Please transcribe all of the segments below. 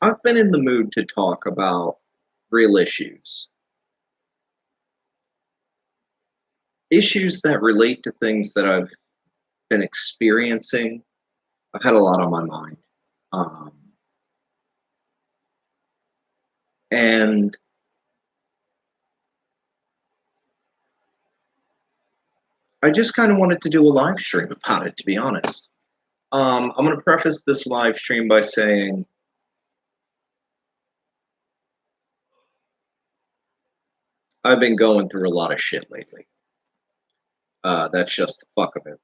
I've been in the mood to talk about real issues. Issues that relate to things that I've been experiencing. I've had a lot on my mind. Um, and I just kind of wanted to do a live stream about it, to be honest. I'm going to preface this live stream by saying I've been going through a lot of shit lately. That's just the fuck of it.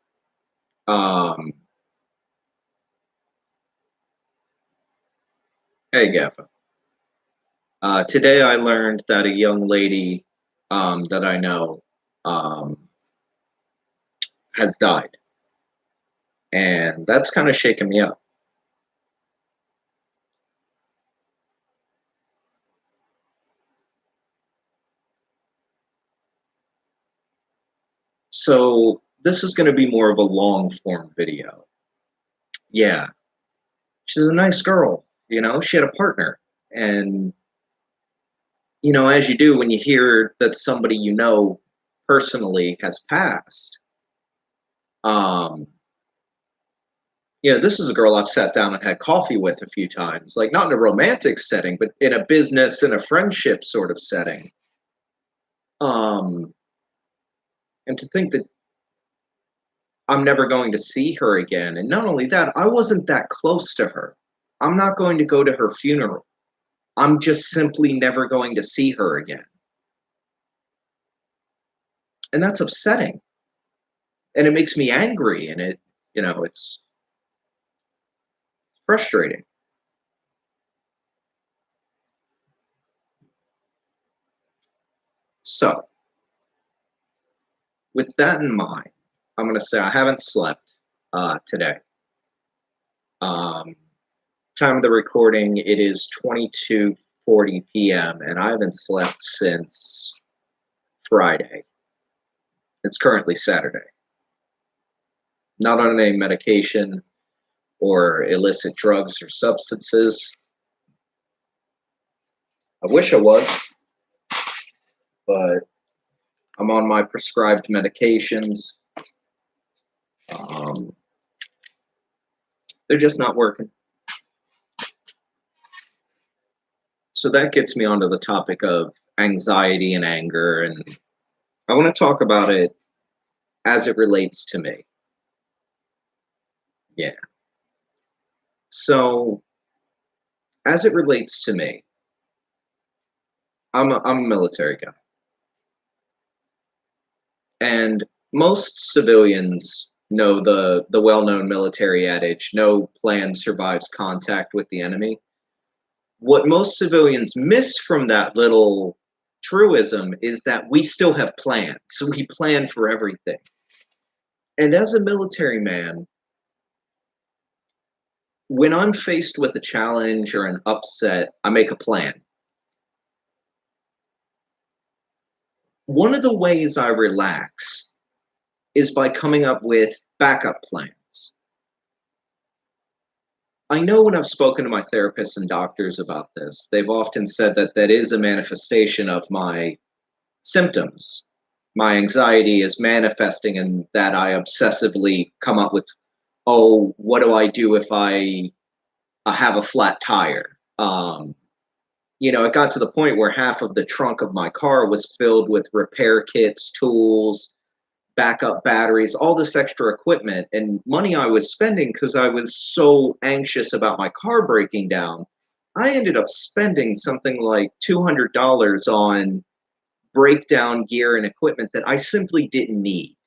Hey, Gaffa. Today I learned that a young lady that I know um, has died. And that's kind of shaken me up. So this is going to be more of a long form video. Yeah, she's a nice girl. She had a partner. And, as you do when you hear that somebody personally has passed, um, this is a girl I've sat down and had coffee with a few times, like not in a romantic setting, but in a business and a friendship sort of setting. And to think that I'm never going to see her again. And not only that, I wasn't that close to her. I'm not going to go to her funeral. I'm just simply never going to see her again. And that's upsetting. And it makes me angry. And it's frustrating. So, with that in mind, I'm going to say I haven't slept today. Time of the recording, it is 22:40 p.m. and I haven't slept since Friday. It's currently Saturday. Not on any medication or illicit drugs or substances. I wish I was, but I'm on my prescribed medications. They're just not working. So that gets me onto the topic of anxiety and anger, and I want to talk about it as it relates to me. Yeah. So, as it relates to me, I'm a military guy. And most civilians know the well-known military adage, no plan survives contact with the enemy. What most civilians miss from that little truism is that we still have plans. So we plan for everything. And as a military man, when I'm faced with a challenge or an upset, I make a plan. One of the ways I relax is by coming up with backup plans. I know when I've spoken to my therapists and doctors about this, they've often said that that is a manifestation of my symptoms. My anxiety is manifesting in that I obsessively come up with, oh, what do I do if I have a flat tire? It got to the point where half of the trunk of my car was filled with repair kits, tools, backup batteries, all this extra equipment and money I was spending because I was so anxious about my car breaking down. I ended up spending something like $200 on breakdown gear and equipment that I simply didn't need.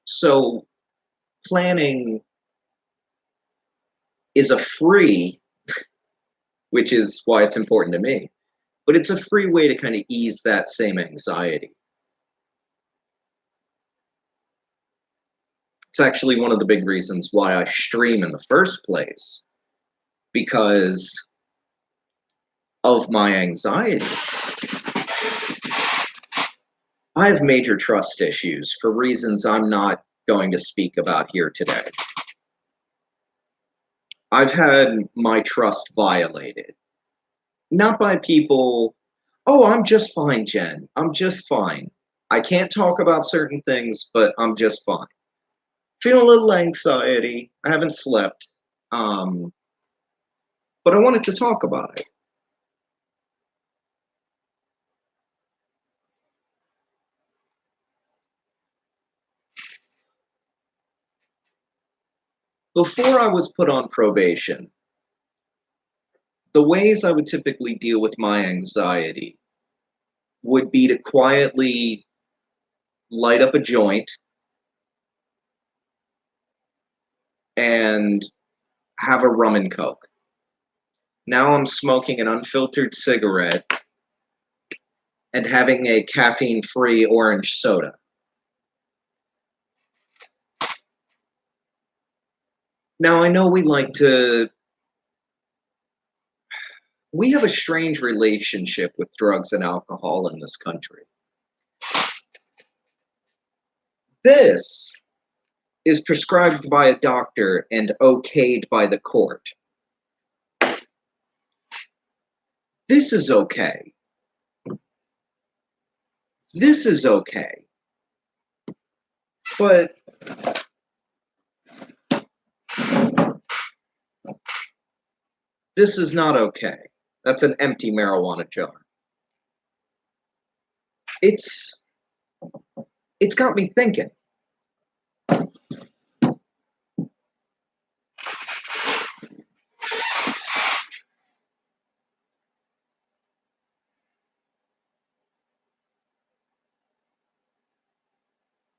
So planning is a free, which is why it's important to me, but it's a free way to kind of ease that same anxiety. It's actually one of the big reasons why I stream in the first place, because of my anxiety. I have major trust issues for reasons I'm not going to speak about here today. I've had my trust violated. Not by people, oh, I'm just fine, Jen. I'm just fine. I can't talk about certain things, but I'm just fine. Feel a little anxiety. I haven't slept. Um, but I wanted to talk about it. Before I was put on probation, the ways I would typically deal with my anxiety would be to quietly light up a joint and have a rum and coke. Now I'm smoking an unfiltered cigarette and having a caffeine-free orange soda. Now I know we have a strange relationship with drugs and alcohol in this country. This is prescribed by a doctor and okayed by the court. This is okay. This is okay. But this is not okay. That's an empty marijuana jar. It's got me thinking.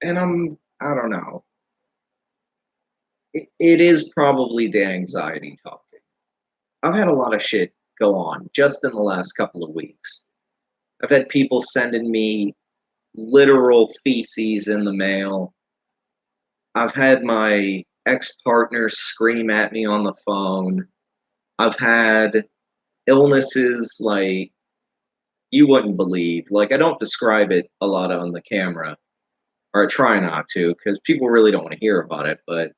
And I don't know. It is probably the anxiety talking. I've had a lot of shit go on just in the last couple of weeks. I've had people sending me literal feces in the mail. I've had my ex-partner scream at me on the phone. I've had illnesses like you wouldn't believe. Like, I don't describe it a lot on the camera, or I try not to, because people really don't want to hear about it, but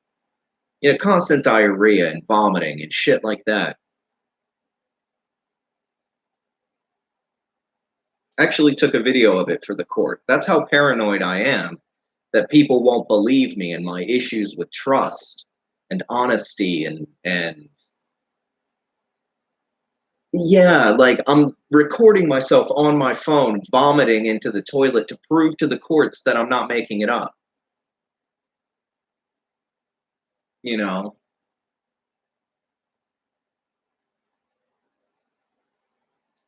constant diarrhea and vomiting and shit like that. Actually took a video of it for the court. That's how paranoid I am that people won't believe me and my issues with trust and honesty and yeah, like I'm recording myself on my phone vomiting into the toilet to prove to the courts that I'm not making it up. You know,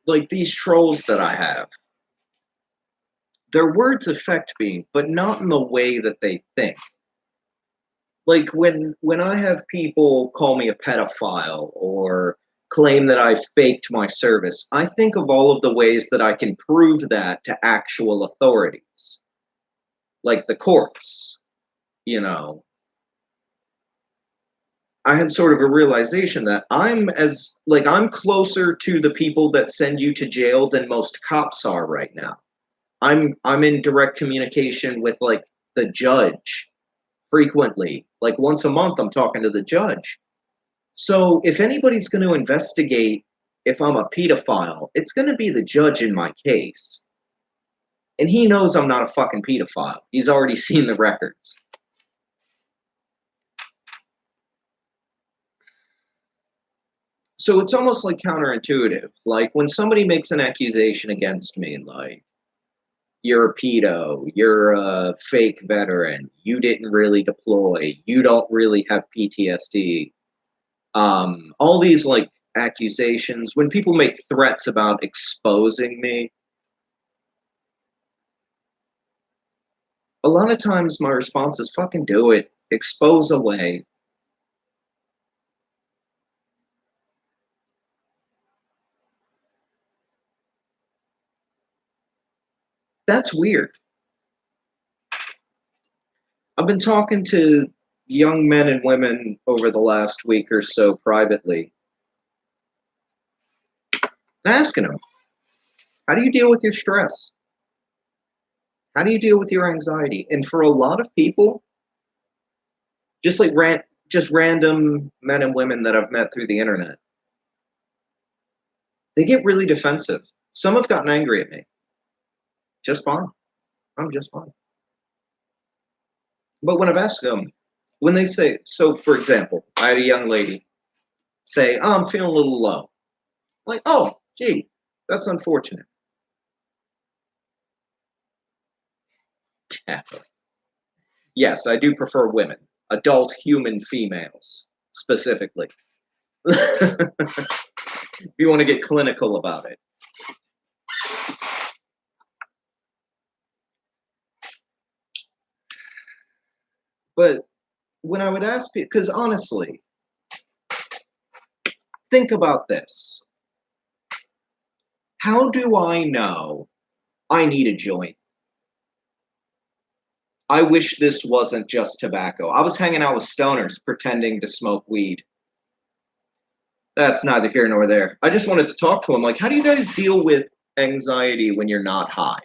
like these trolls that I have. Their words affect me, but not in the way that they think. Like when I have people call me a pedophile or claim that I faked my service, I think of all of the ways that I can prove that to actual authorities, like the courts. You know, I had sort of a realization that I'm closer to the people that send you to jail than most cops are right now. I'm in direct communication with like the judge frequently. Like once a month I'm talking to the judge. So if anybody's going to investigate if I'm a pedophile, it's going to be the judge in my case. And he knows I'm not a fucking pedophile. He's already seen the records. So it's almost like counterintuitive. Like when somebody makes an accusation against me, like, you're a pedo, you're a fake veteran, you didn't really deploy, you don't really have PTSD. All these like accusations, when people make threats about exposing me, a lot of times my response is fucking do it, expose away. That's weird. I've been talking to young men and women over the last week or so privately and asking them, how do you deal with your stress? How do you deal with your anxiety? And for a lot of people, just like just random men and women that I've met through the internet, they get really defensive. Some have gotten angry at me. Just fine. I'm just fine. But when I've asked them, when they say, so for example, I had a young lady say, oh, I'm feeling a little low. I'm like, oh, gee, that's unfortunate. Yeah. Yes, I do prefer women, adult human females specifically. If you want to get clinical about it. But when I would ask people, because honestly, think about this. How do I know I need a joint? I wish this wasn't just tobacco. I was hanging out with stoners pretending to smoke weed. That's neither here nor there. I just wanted to talk to them. Like, how do you guys deal with anxiety when you're not high?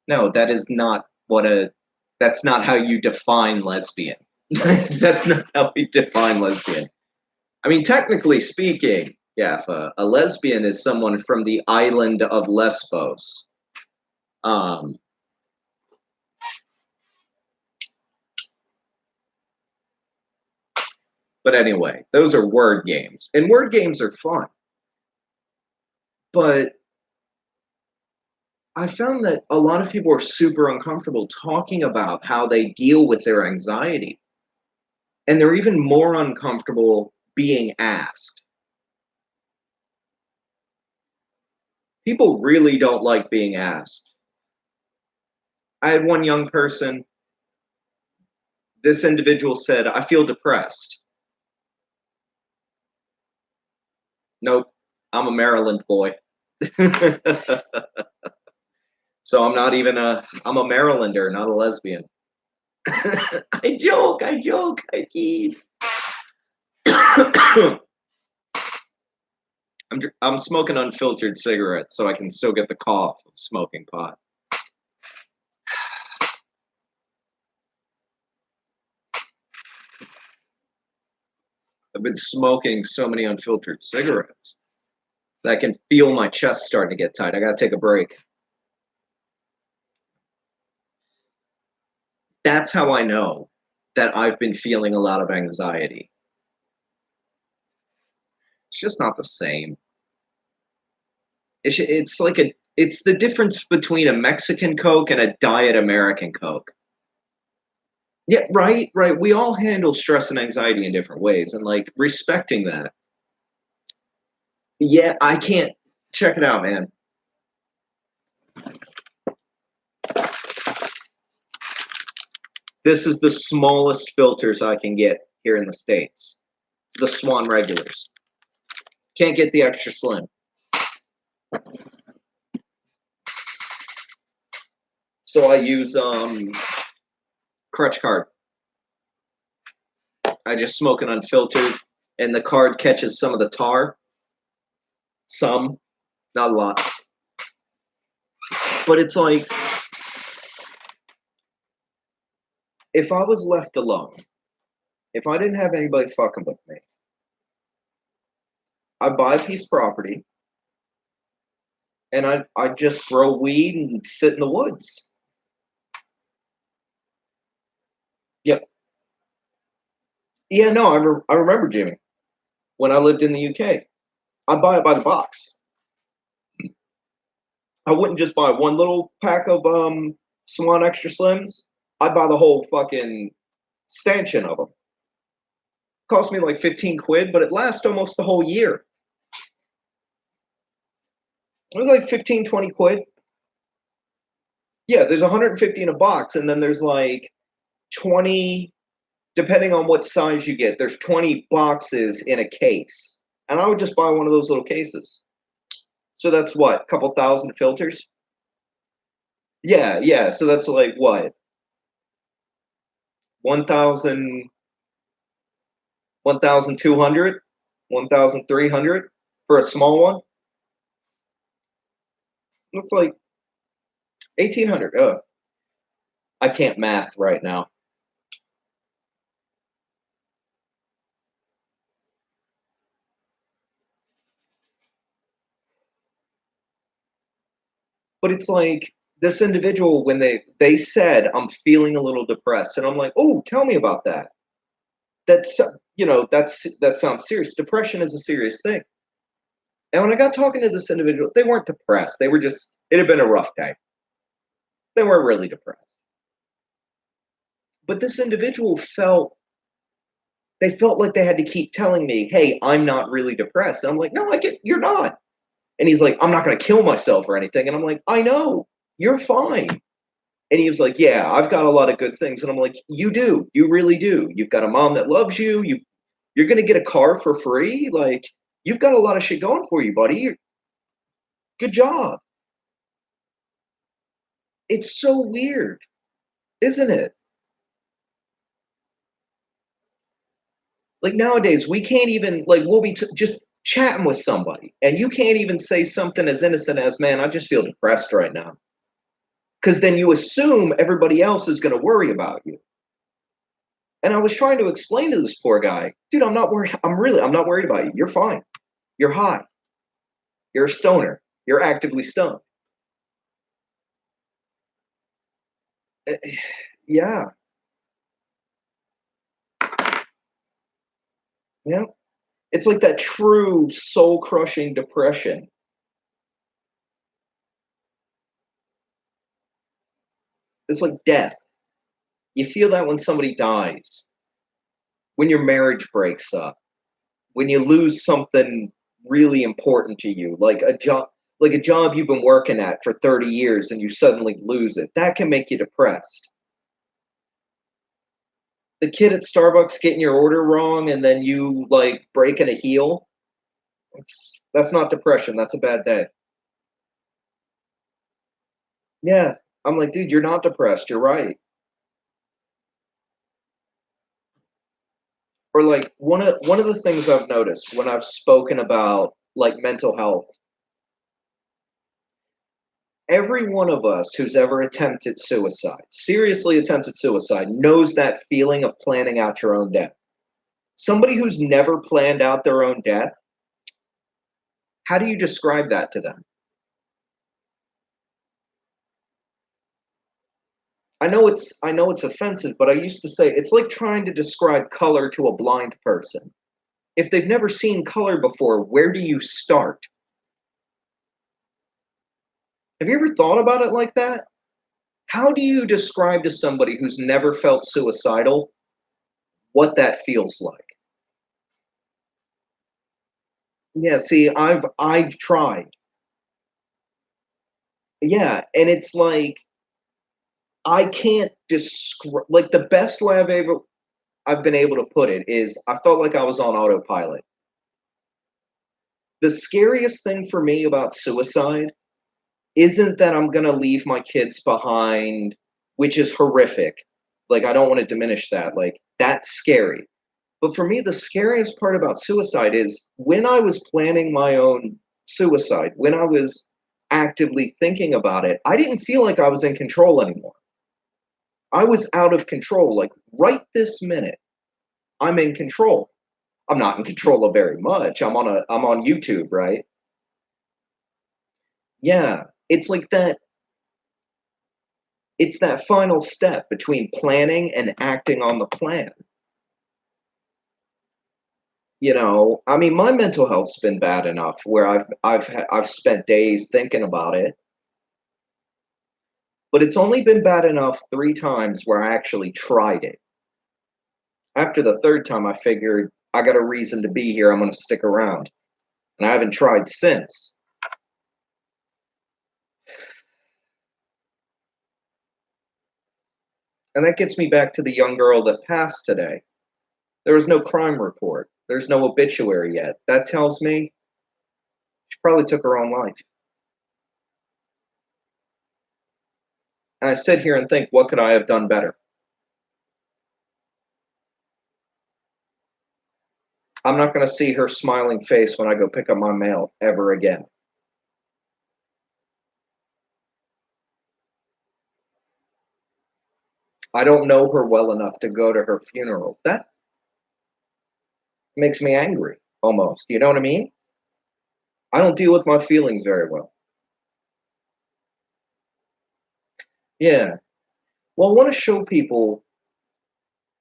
No, that is not that's not how you define lesbian. That's not how we define lesbian. I mean, technically speaking, yeah, if a lesbian is someone from the island of Lesbos. Um, but anyway, those are word games. And word games are fun. But I found that a lot of people are super uncomfortable talking about how they deal with their anxiety. And they're even more uncomfortable being asked. People really don't like being asked. I had one young person, this individual said, I feel depressed. Nope, I'm a Maryland boy. So I'm not even I'm a Marylander, not a lesbian. I joke, I kid. I'm smoking unfiltered cigarettes so I can still get the cough of smoking pot. I've been smoking so many unfiltered cigarettes that I can feel my chest starting to get tight. I gotta take a break. That's how I know that I've been feeling a lot of anxiety. It's just not the same. It's like it's the difference between a Mexican Coke and a Diet American Coke. Yeah, right. We all handle stress and anxiety in different ways, and like respecting that. Yeah, I can't. Check it out, man. This is the smallest filters I can get here in the States. The Swan regulars. Can't get the extra slim. So I use crutch card. I just smoke it unfiltered, and the card catches some of the tar. Some, not a lot. But it's like, if I was left alone, if I didn't have anybody fucking with me, I'd buy a piece of property, and I'd just grow weed and sit in the woods. Yep. Yeah, no, I remember, Jimmy, when I lived in the UK. I'd buy it by the box. I wouldn't just buy one little pack of Swan Extra Slims. I'd buy the whole fucking stanchion of them. Cost me like 15 quid, but it lasts almost the whole year. It was like 15, 20 quid. Yeah, there's 150 in a box, and then there's like 20, depending on what size you get, there's 20 boxes in a case. And I would just buy one of those little cases. So that's what, a couple thousand filters? Yeah. So that's like what? 1,000, 1,200, 1,300 for a small one? That's like 1,800. I can't math right now. But it's like this individual, when they said, I'm feeling a little depressed, and I'm like, oh, tell me about that. That's that sounds serious. Depression is a serious thing. And when I got talking to this individual, they weren't depressed. They were just, it had been a rough day. They weren't really depressed. But this individual they felt like they had to keep telling me, hey, I'm not really depressed. And I'm like, no, you're not. And he's like, I'm not going to kill myself or anything. And I'm like, I know, you're fine. And he was like, yeah, I've got a lot of good things. And I'm like, you do. You really do. You've got a mom that loves you. You're going to get a car for free. Like, you've got a lot of shit going for you, buddy. Good job. It's so weird, isn't it? Like nowadays, we can't even, like, we'll be just chatting with somebody, and you can't even say something as innocent as, man, I just feel depressed right now. Because then you assume everybody else is going to worry about you. And I was trying to explain to this poor guy, dude, I'm not worried. I'm not worried about you. You're fine. You're high. You're a stoner. You're actively stoned. Eh, Yeah. Yeah. It's like that true soul crushing depression. It's like death. You feel that when somebody dies, when your marriage breaks up, when you lose something really important to you, like a job you've been working at for 30 years and you suddenly lose it. That can make you depressed. The kid at Starbucks getting your order wrong and then you like breaking a heel, that's not depression, that's a bad day. Yeah. I'm like, dude, you're not depressed, you're right. Or like one of the things I've noticed when I've spoken about like mental health, every one of us who's ever attempted suicide, seriously attempted suicide, knows that feeling of planning out your own death. Somebody who's never planned out their own death, how do you describe that to them? I know it's offensive, but I used to say it's like trying to describe color to a blind person. If they've never seen color before, where do you start? Have you ever thought about it like that? How do you describe to somebody who's never felt suicidal what that feels like? Yeah, see, I've tried. Yeah, and it's like I can't describe, like, the best way I've been able to put it is I felt like I was on autopilot. The scariest thing for me about suicide isn't that I'm gonna leave my kids behind, which is horrific. Like, I don't wanna diminish that, like, that's scary. But for me, the scariest part about suicide is when I was planning my own suicide, when I was actively thinking about it, I didn't feel like I was in control anymore. I was out of control. Like right this minute, I'm in control. I'm not in control of very much. I'm on YouTube, right? Yeah. It's like that it's that final step between planning and acting on the plan. I mean, my mental health's been bad enough where I've spent days thinking about it, but it's only been bad enough 3 times where I actually tried it. After the 3rd time, I figured I got a reason to be here. I'm going to stick around, and I haven't tried since. And that gets me back to the young girl that passed today. There was no crime report. There's no obituary yet. That tells me she probably took her own life. And I sit here and think, what could I have done better? I'm not going to see her smiling face when I go pick up my mail ever again. I don't know her well enough to go to her funeral. That makes me angry, almost. You know what I mean? I don't deal with my feelings very well. Yeah. Well, I want to show people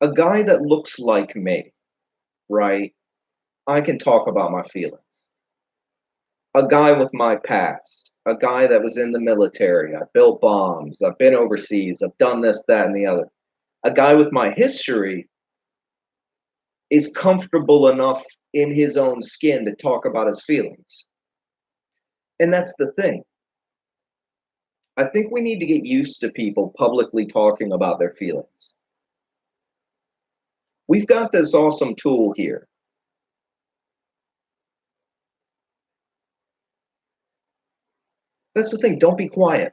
a guy that looks like me, right? I can talk about my feelings. A guy with my past, a guy that was in the military. I built bombs. I've been overseas. I've done this, that, and the other. A guy with my history is comfortable enough in his own skin to talk about his feelings. And that's the thing. I think we need to get used to people publicly talking about their feelings. We've got this awesome tool here. That's the thing. Don't be quiet.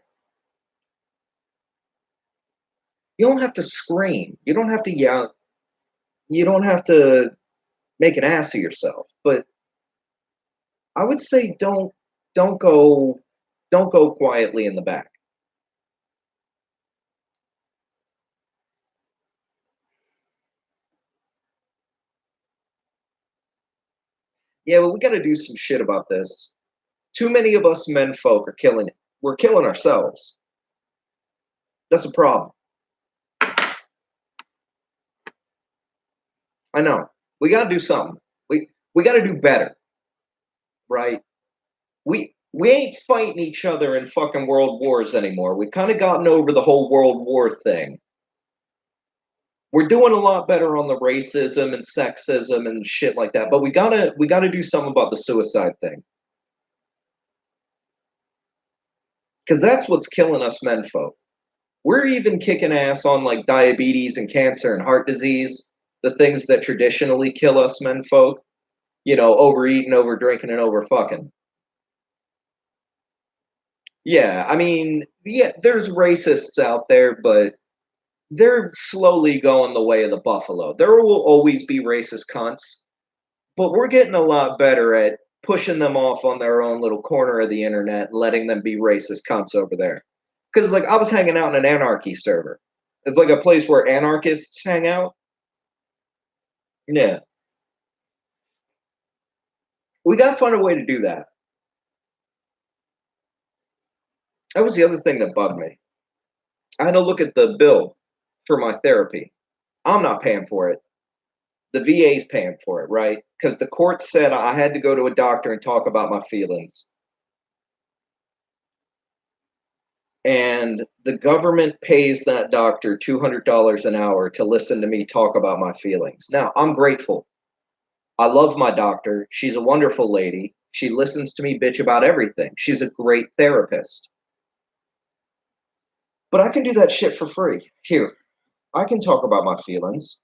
You don't have to scream. You don't have to yell. You don't have to make an ass of yourself. But I would say don't go quietly in the back. Yeah, but we got to do some shit about this. Too many of us men folk are killing it. We're killing ourselves. That's a problem. I know. We got to do something. We got to do better, right? We ain't fighting each other in fucking world wars anymore. We've kind of gotten over the whole world war thing. We're doing a lot better on the racism and sexism and shit like that, but we gotta do something about the suicide thing. Because that's what's killing us men folk. We're even kicking ass on like diabetes and cancer and heart disease, the things that traditionally kill us men folk. Overeating, over drinking, and over fucking. Yeah, I mean, yeah, there's racists out there, but they're slowly going the way of the buffalo. There will always be racist cunts, but we're getting a lot better at pushing them off on their own little corner of the internet and letting them be racist cunts over there. Because, like, I was hanging out in an anarchy server. It's like a place where anarchists hang out. Yeah. We got to find a way to do that. That was the other thing that bugged me. I had to look at the bill for my therapy. I'm not paying for it. The VA's paying for it, right? Because the court said I had to go to a doctor and talk about my feelings. And the government pays that doctor $200 an hour to listen to me talk about my feelings. Now, I'm grateful. I love my doctor. She's a wonderful lady. She listens to me bitch about everything. She's a great therapist. But I can do that shit for free. Here, I can talk about my feelings,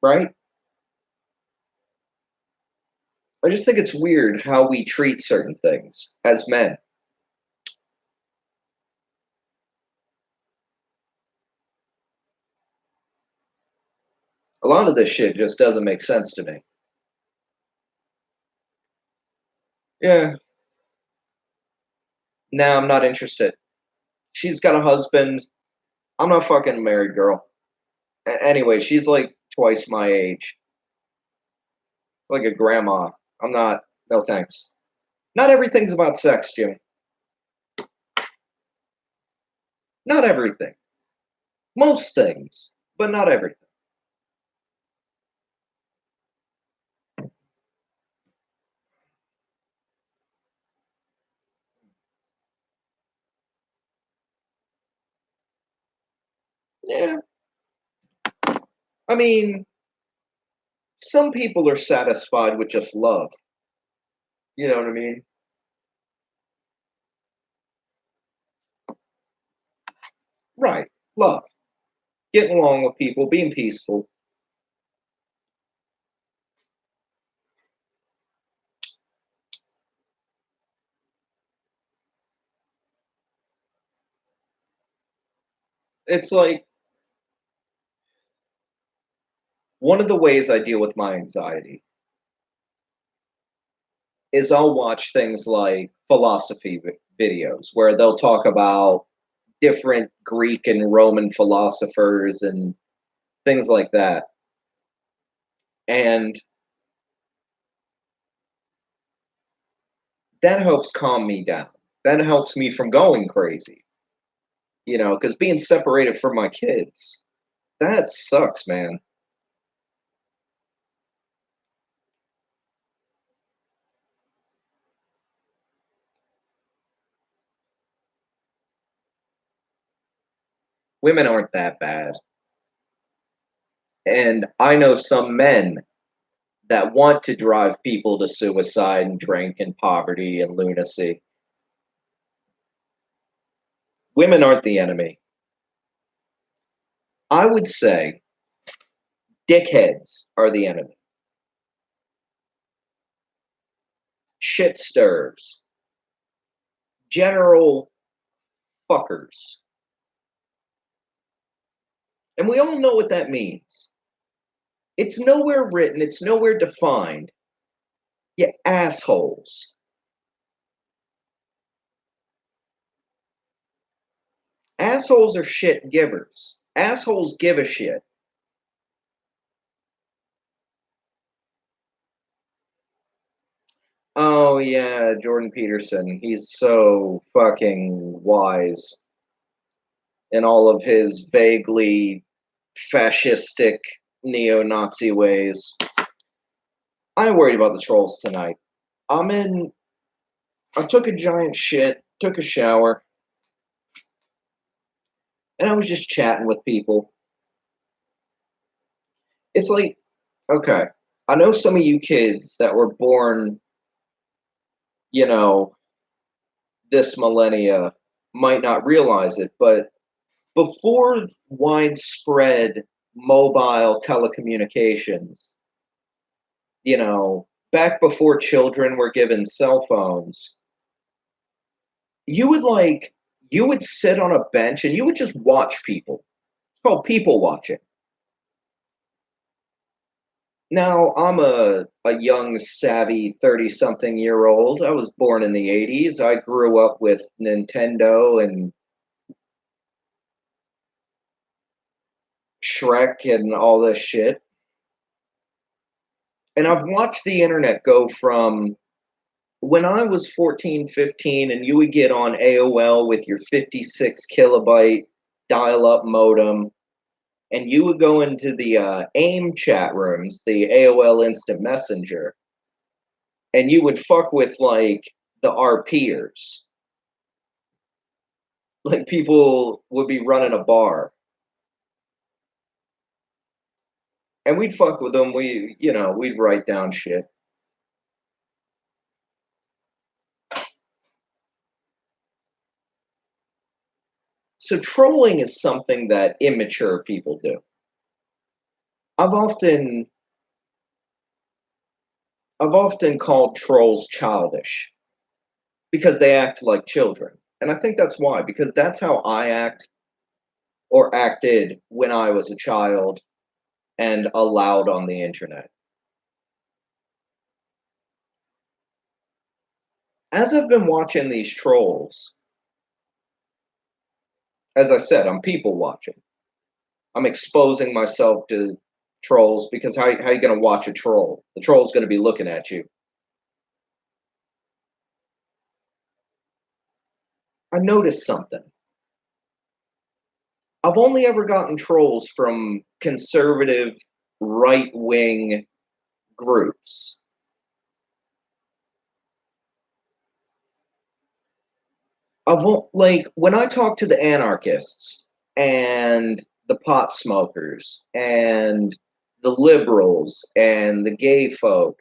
right? I just think it's weird how we treat certain things as men. A lot of this shit just doesn't make sense to me. Yeah, nah, I'm not interested. She's got a husband. I'm not fucking a married girl. Anyway, she's like twice my age, like a grandma. I'm not. No thanks. Not everything's about sex, Jimmy. Not everything. Most things, but not everything. Yeah, I mean, some people are satisfied with just love. You know what I mean? Right. Love. Getting along with people, being peaceful. It's like one of the ways I deal with my anxiety is I'll watch things like philosophy videos where they'll talk about different Greek and Roman philosophers and things like that. And that helps calm me down. That helps me from going crazy, because being separated from my kids, that sucks, man. Women aren't that bad. And I know some men that want to drive people to suicide and drink and poverty and lunacy. Women aren't the enemy. I would say dickheads are the enemy. Shit stirs. General fuckers. And we all know what that means. It's nowhere written, it's nowhere defined. You assholes. Assholes are shit givers. Assholes give a shit. Oh yeah, Jordan Peterson. He's so fucking wise in all of his vaguely fascistic neo-Nazi ways. I'm worried about the trolls tonight. I'm in. I took a giant shit, took a shower, and I was just chatting with people. It's like, okay, I know some of you kids that were born, you know, this millennia might not realize it, but before widespread mobile telecommunications, back before children were given cell phones, you would you would sit on a bench and you would just watch people. It's called people watching. Now, I'm a young, savvy 30 something year old. I was born in the 80s. I grew up with Nintendo and Shrek and all this shit. And I've watched the internet go from when I was 14, 15, and you would get on AOL with your 56 kilobyte dial up modem, and you would go into the AIM chat rooms, the AOL Instant Messenger, and you would fuck with the RPers. Like people would be running a bar, and we'd fuck with them. We'd write down shit. So trolling is something that immature people do. I've often I've often called trolls childish because they act like children. And I think that's why, because that's how I act or acted when I was a child and allowed on the internet. As I've been watching these trolls, as I said, I'm people watching. I'm exposing myself to trolls because how you going to watch a troll? The troll's going to be looking at you. I noticed something. I've only ever gotten trolls from conservative right wing groups. When I talk to the anarchists and the pot smokers and the liberals and the gay folk,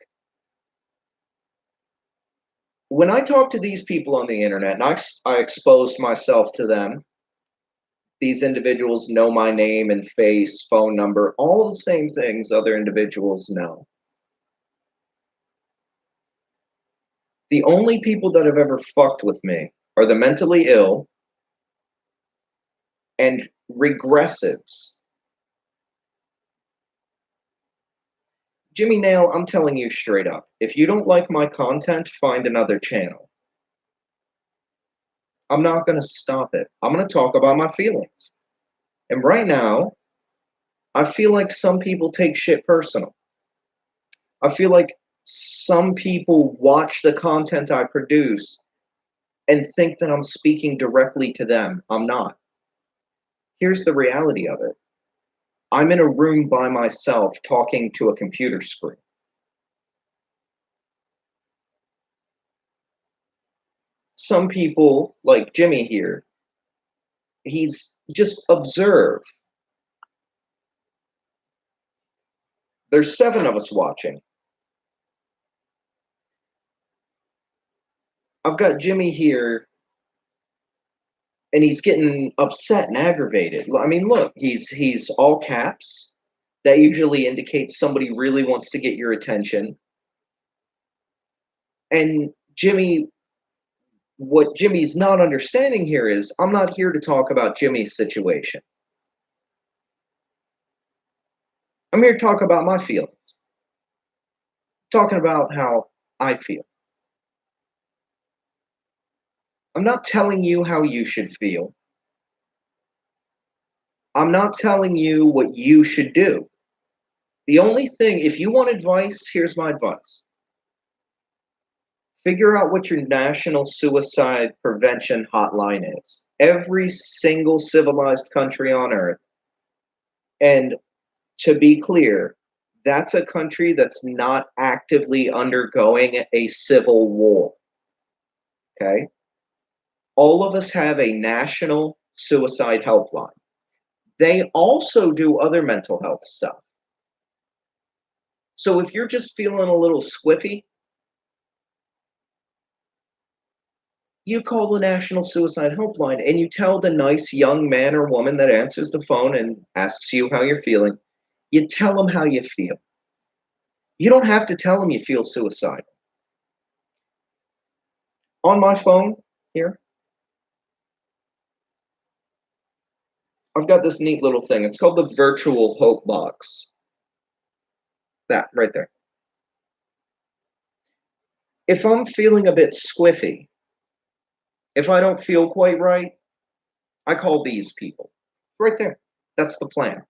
when I talk to these people on the internet and I exposed myself to them, these individuals know my name and face, phone number, all the same things other individuals know. The only people that have ever fucked with me are the mentally ill and regressives. Jimmy Nail, I'm telling you straight up, if you don't like my content, find another channel. I'm not going to stop it. I'm going to talk about my feelings. And right now, I feel like some people take shit personal. I feel like some people watch the content I produce and think that I'm speaking directly to them. I'm not. Here's the reality of it. I'm in a room by myself talking to a computer screen. Some people, like Jimmy here, he's just observe. There's 7 of us watching. I've got Jimmy here, and he's getting upset and aggravated. I mean, look, he's all caps. That usually indicates somebody really wants to get your attention. And Jimmy, what Jimmy's not understanding here is I'm not here to talk about Jimmy's situation. I'm here to talk about my feelings. Talking about how I feel. I'm not telling you how you should feel. I'm not telling you what you should do. The only thing, if you want advice, here's my advice. Figure out what your national suicide prevention hotline is. Every single civilized country on earth. And to be clear, that's a country that's not actively undergoing a civil war. Okay? All of us have a national suicide helpline. They also do other mental health stuff. So if you're just feeling a little squiffy, you call the National Suicide Helpline and you tell the nice young man or woman that answers the phone and asks you how you're feeling, you tell them how you feel. You don't have to tell them you feel suicidal. On my phone here, I've got this neat little thing. It's called the virtual hope box. That right there. If I'm feeling a bit squiffy, if I don't feel quite right, I call these people. Right there. That's the plan.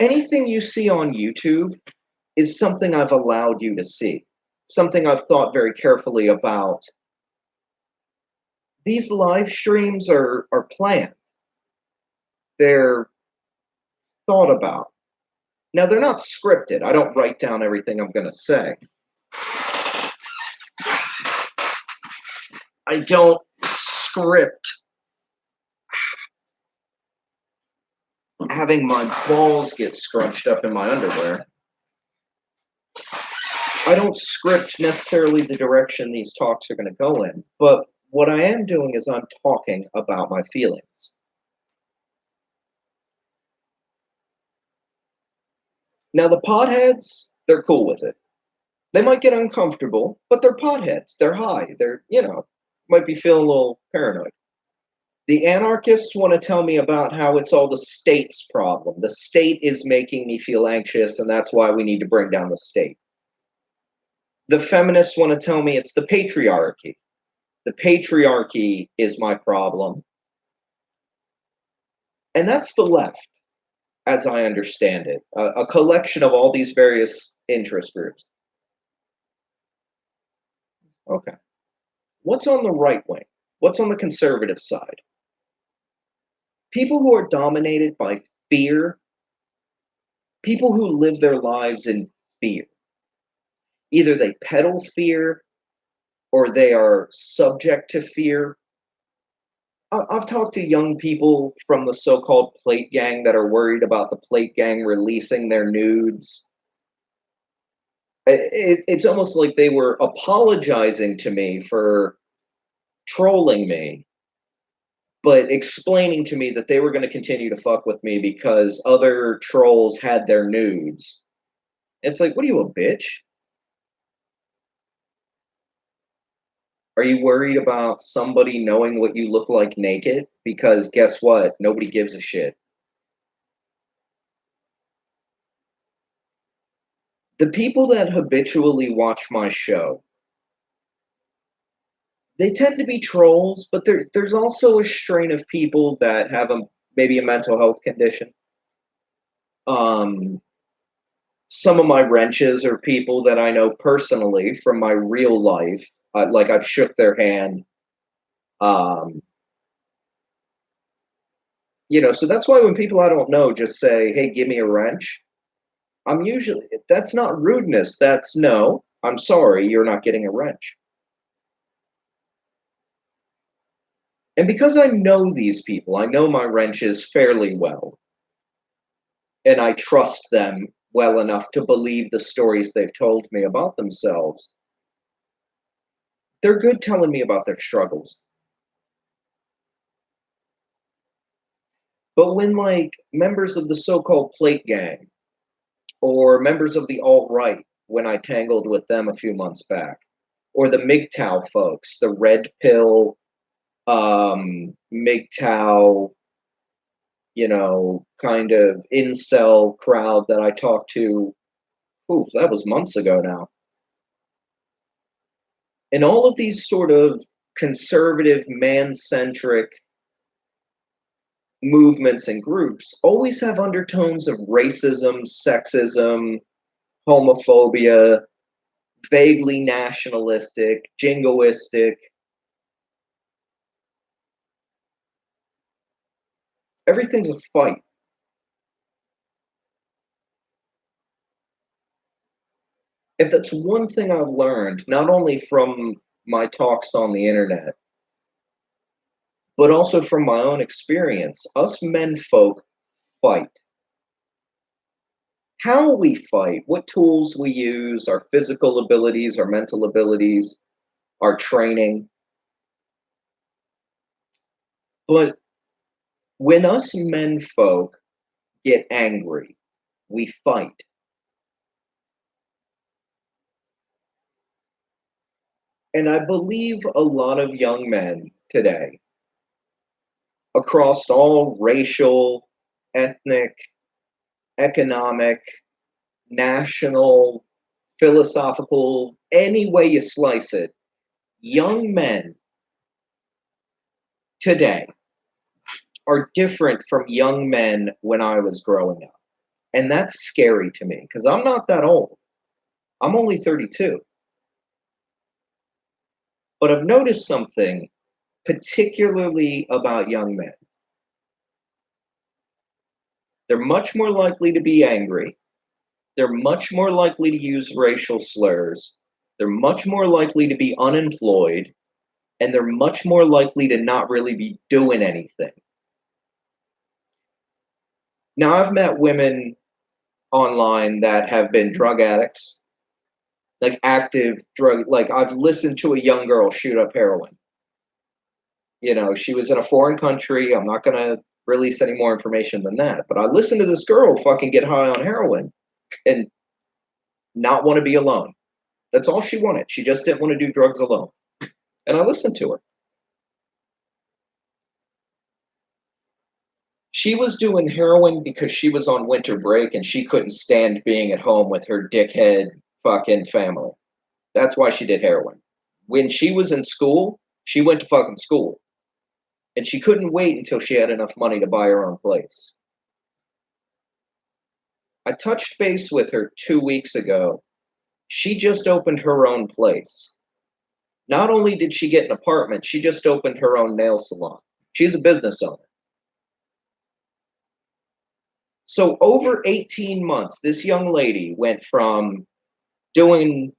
Anything you see on YouTube is something I've allowed you to see, something I've thought very carefully about. These live streams are planned. They're thought about. Now, they're not scripted. I don't write down everything I'm going to say. I don't script having my balls get scrunched up in my underwear. I don't script necessarily the direction these talks are going to go in, but what I am doing is I'm talking about my feelings. Now, the potheads, they're cool with it. They might get uncomfortable, but they're potheads. They're high. They're, might be feeling a little paranoid. The anarchists want to tell me about how it's all the state's problem. The state is making me feel anxious, and that's why we need to bring down the state. The feminists want to tell me it's the patriarchy. The patriarchy is my problem. And that's the left, as I understand it, a collection of all these various interest groups. Okay. What's on the right wing? What's on the conservative side? People who are dominated by fear, people who live their lives in fear. Either they peddle fear or they are subject to fear. I've talked to young people from the so-called plate gang that are worried about the plate gang releasing their nudes. It's almost like they were apologizing to me for trolling me, but explaining to me that they were going to continue to fuck with me because other trolls had their nudes. It's like, what are you, a bitch? Are you worried about somebody knowing what you look like naked? Because guess what? Nobody gives a shit. The people that habitually watch my show, they tend to be trolls, but there's also a strain of people that have maybe a mental health condition. Some of my wrenches are people that I know personally from my real life. Like I've shook their hand. Um, so that's why when people I don't know just say, "Hey, give me a wrench," I'm usually that's not rudeness. That's no. I'm sorry, you're not getting a wrench. And because I know these people, I know my wrenches fairly well, and I trust them well enough to believe the stories they've told me about themselves. They're good telling me about their struggles. But when like members of the so-called plate gang or members of the alt-right, when I tangled with them a few months back, or the MGTOW folks, the red pill, MGTOW, kind of incel crowd that I talked to, oof, that was months ago now. And all of these sort of conservative, man-centric movements and groups always have undertones of racism, sexism, homophobia, vaguely nationalistic, jingoistic. Everything's a fight. If that's one thing I've learned, not only from my talks on the internet, but also from my own experience, us men folk fight. How we fight, what tools we use, our physical abilities, our mental abilities, our training. But when us men folk get angry, we fight. And I believe a lot of young men today, across all racial, ethnic, economic, national, philosophical, any way you slice it, young men today are different from young men when I was growing up. And that's scary to me because I'm not that old. I'm only 32. But I've noticed something particularly about young men. They're much more likely to be angry. They're much more likely to use racial slurs. They're much more likely to be unemployed. And they're much more likely to not really be doing anything. Now, I've met women online that have been drug addicts, like active drug. Like, I've listened to a young girl shoot up heroin. She was in a foreign country. I'm not going to release any more information than that. But I listened to this girl fucking get high on heroin and not want to be alone. That's all she wanted. She just didn't want to do drugs alone. And I listened to her. She was doing heroin because she was on winter break and she couldn't stand being at home with her dickhead fucking family. That's why she did heroin. When she was in school, she went to fucking school. And she couldn't wait until she had enough money to buy her own place. I touched base with her 2 weeks ago. She just opened her own place. Not only did she get an apartment, she just opened her own nail salon. She's a business owner. So over 18 months, this young lady went from doing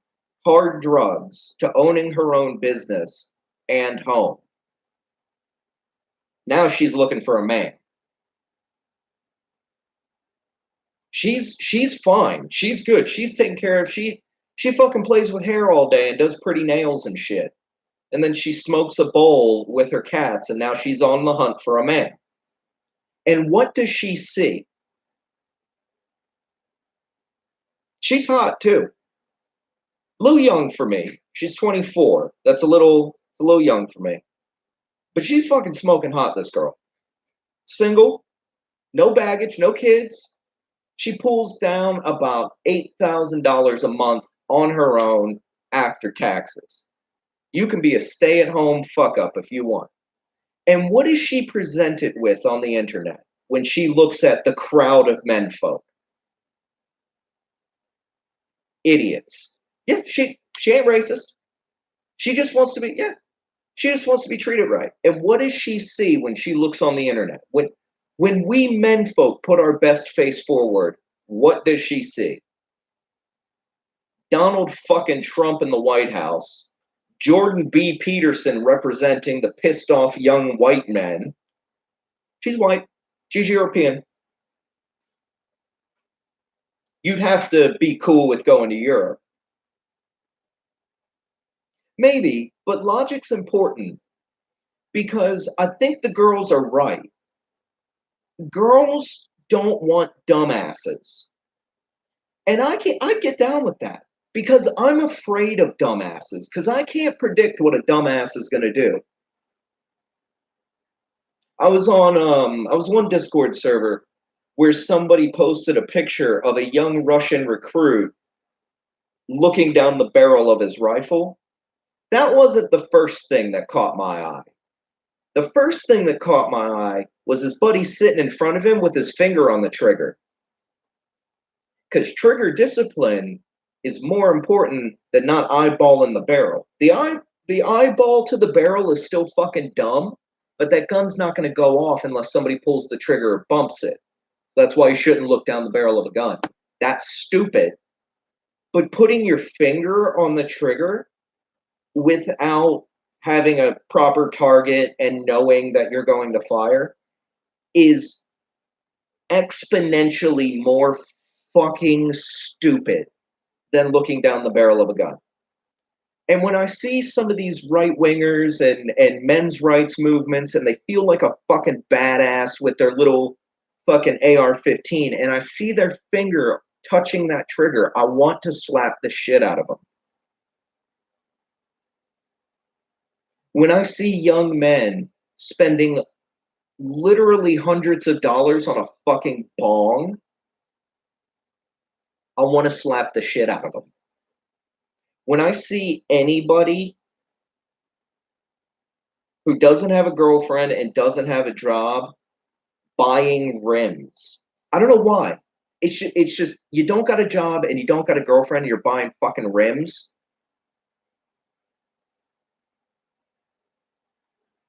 hard drugs to owning her own business and home. Now she's looking for a man. She's fine. She's good. She's taken care of. She fucking plays with hair all day and does pretty nails and shit. And then she smokes a bowl with her cats and now she's on the hunt for a man. And what does she see? She's hot too. A little young for me. She's 24. That's a little young for me. But she's fucking smoking hot, this girl. Single, no baggage, no kids. She pulls down about $8,000 a month on her own after taxes. You can be a stay-at-home fuck-up if you want. And what is she presented with on the internet when she looks at the crowd of menfolk? Idiots. Yeah, she ain't racist. She just wants to be, yeah, she just wants to be treated right. And what does she see when she looks on the internet? When we men folk put our best face forward, what does she see? Donald fucking Trump in the White House, Jordan B. Peterson representing the pissed off young white men. She's white. She's European. You'd have to be cool with going to Europe. Maybe, but logic's important because I think the girls are right. Girls don't want dumbasses. And I get down with that because I'm afraid of dumbasses because I can't predict what a dumbass is going to do. I was one Discord server where somebody posted a picture of a young Russian recruit looking down the barrel of his rifle. That wasn't the first thing that caught my eye. The first thing that caught my eye was his buddy sitting in front of him with his finger on the trigger. Because trigger discipline is more important than not eyeballing the barrel. The eyeball to the barrel is still fucking dumb, but that gun's not going to go off unless somebody pulls the trigger or bumps it. That's why you shouldn't look down the barrel of a gun. That's stupid. But putting your finger on the trigger without having a proper target and knowing that you're going to fire is exponentially more fucking stupid than looking down the barrel of a gun. And when I see some of these right wingers and men's rights movements and they feel like a fucking badass with their little fucking AR-15 and I see their finger touching that trigger, I want to slap the shit out of them. When I see young men spending literally hundreds of dollars on a fucking bong, I want to slap the shit out of them. When I see anybody who doesn't have a girlfriend and doesn't have a job buying rims, I don't know why. It's just you don't got a job and you don't got a girlfriend, and you're buying fucking rims.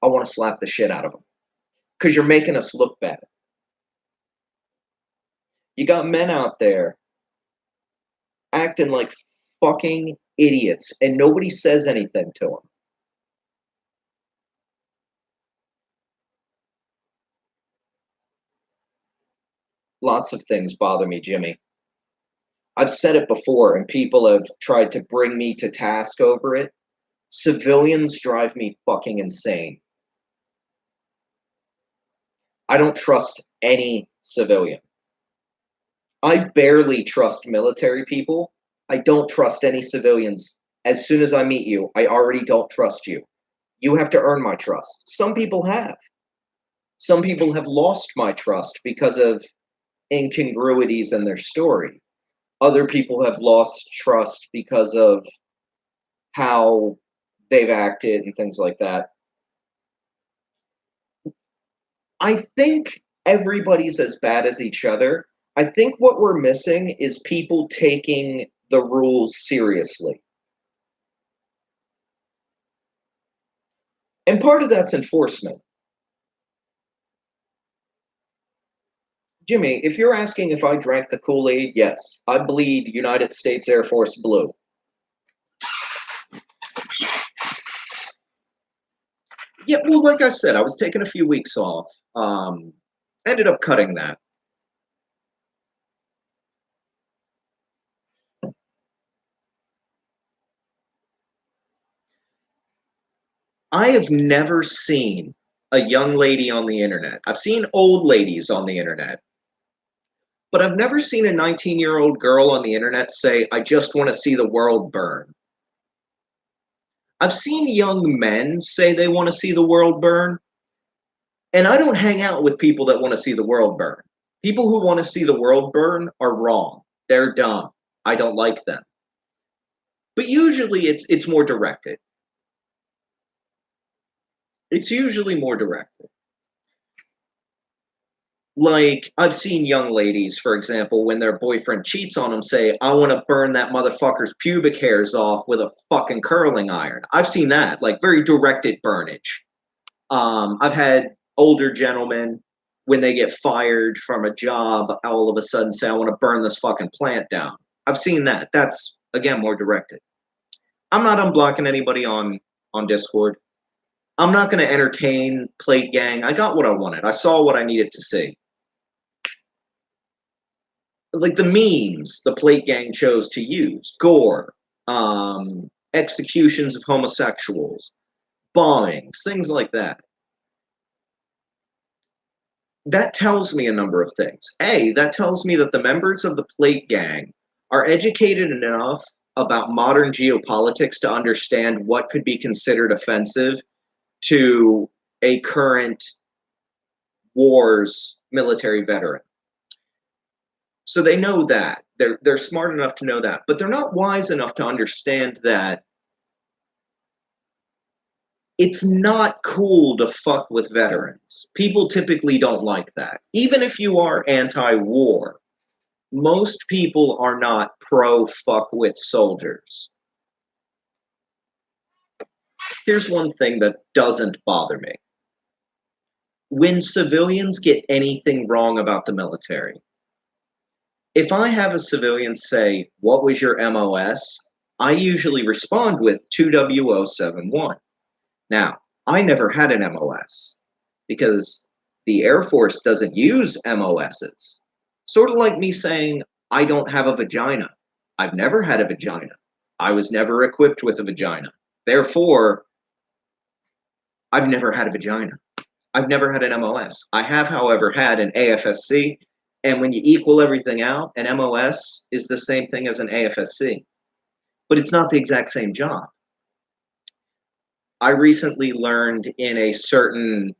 I want to slap the shit out of them because you're making us look bad. You got men out there acting like fucking idiots and nobody says anything to them. Lots of things bother me, Jimmy. I've said it before and people have tried to bring me to task over it. Civilians drive me fucking insane. I don't trust any civilian. I barely trust military people. I don't trust any civilians. As soon as I meet you, I already don't trust you. You have to earn my trust. Some people have. Some people have lost my trust because of incongruities in their story. Other people have lost trust because of how they've acted and things like that. I think everybody's as bad as each other. I think what we're missing is people taking the rules seriously. And part of that's enforcement. Jimmy, if you're asking if I drank the Kool-Aid, yes. I bleed United States Air Force blue. Yeah, well, like I said, I was taking a few weeks off. Ended up cutting that. I have never seen a young lady on the internet. I've seen old ladies on the internet, but I've never seen a 19-year-old girl on the internet say, I just want to see the world burn. I've seen young men say they want to see the world burn, and I don't hang out with people that want to see the world burn. People who want to see the world burn are wrong. They're dumb. I don't like them. But usually it's more directed. It's usually more directed. Like, I've seen young ladies, for example, when their boyfriend cheats on them, say, I want to burn that motherfucker's pubic hairs off with a fucking curling iron. I've seen that, like, very directed burnage. I've had older gentlemen, when they get fired from a job, all of a sudden say, I want to burn this fucking plant down. I've seen that. That's, again, more directed. I'm not unblocking anybody on Discord. I'm not going to entertain Plate Gang. I got what I wanted. I saw what I needed to see. Like the memes the Plate Gang chose to use, gore, executions of homosexuals, bombings, things like that. That tells me a number of things. A, that tells me that the members of the Plate Gang are educated enough about modern geopolitics to understand what could be considered offensive to a current war's military veteran. So they know that. They're smart enough to know that, but they're not wise enough to understand that it's not cool to fuck with veterans. People typically don't like that. Even if you are anti-war, most people are not pro fuck with soldiers. Here's one thing that doesn't bother me. When civilians get anything wrong about the military, if I have a civilian say, what was your MOS? I usually respond with 2W071. Now, I never had an MOS because the Air Force doesn't use MOSs. Sort of like me saying, I don't have a vagina. I've never had a vagina. I was never equipped with a vagina. Therefore, I've never had a vagina. I've never had an MOS. I have, however, had an AFSC, and when you equal everything out, an MOS is the same thing as an AFSC, but it's not the exact same job. I recently learned in a certain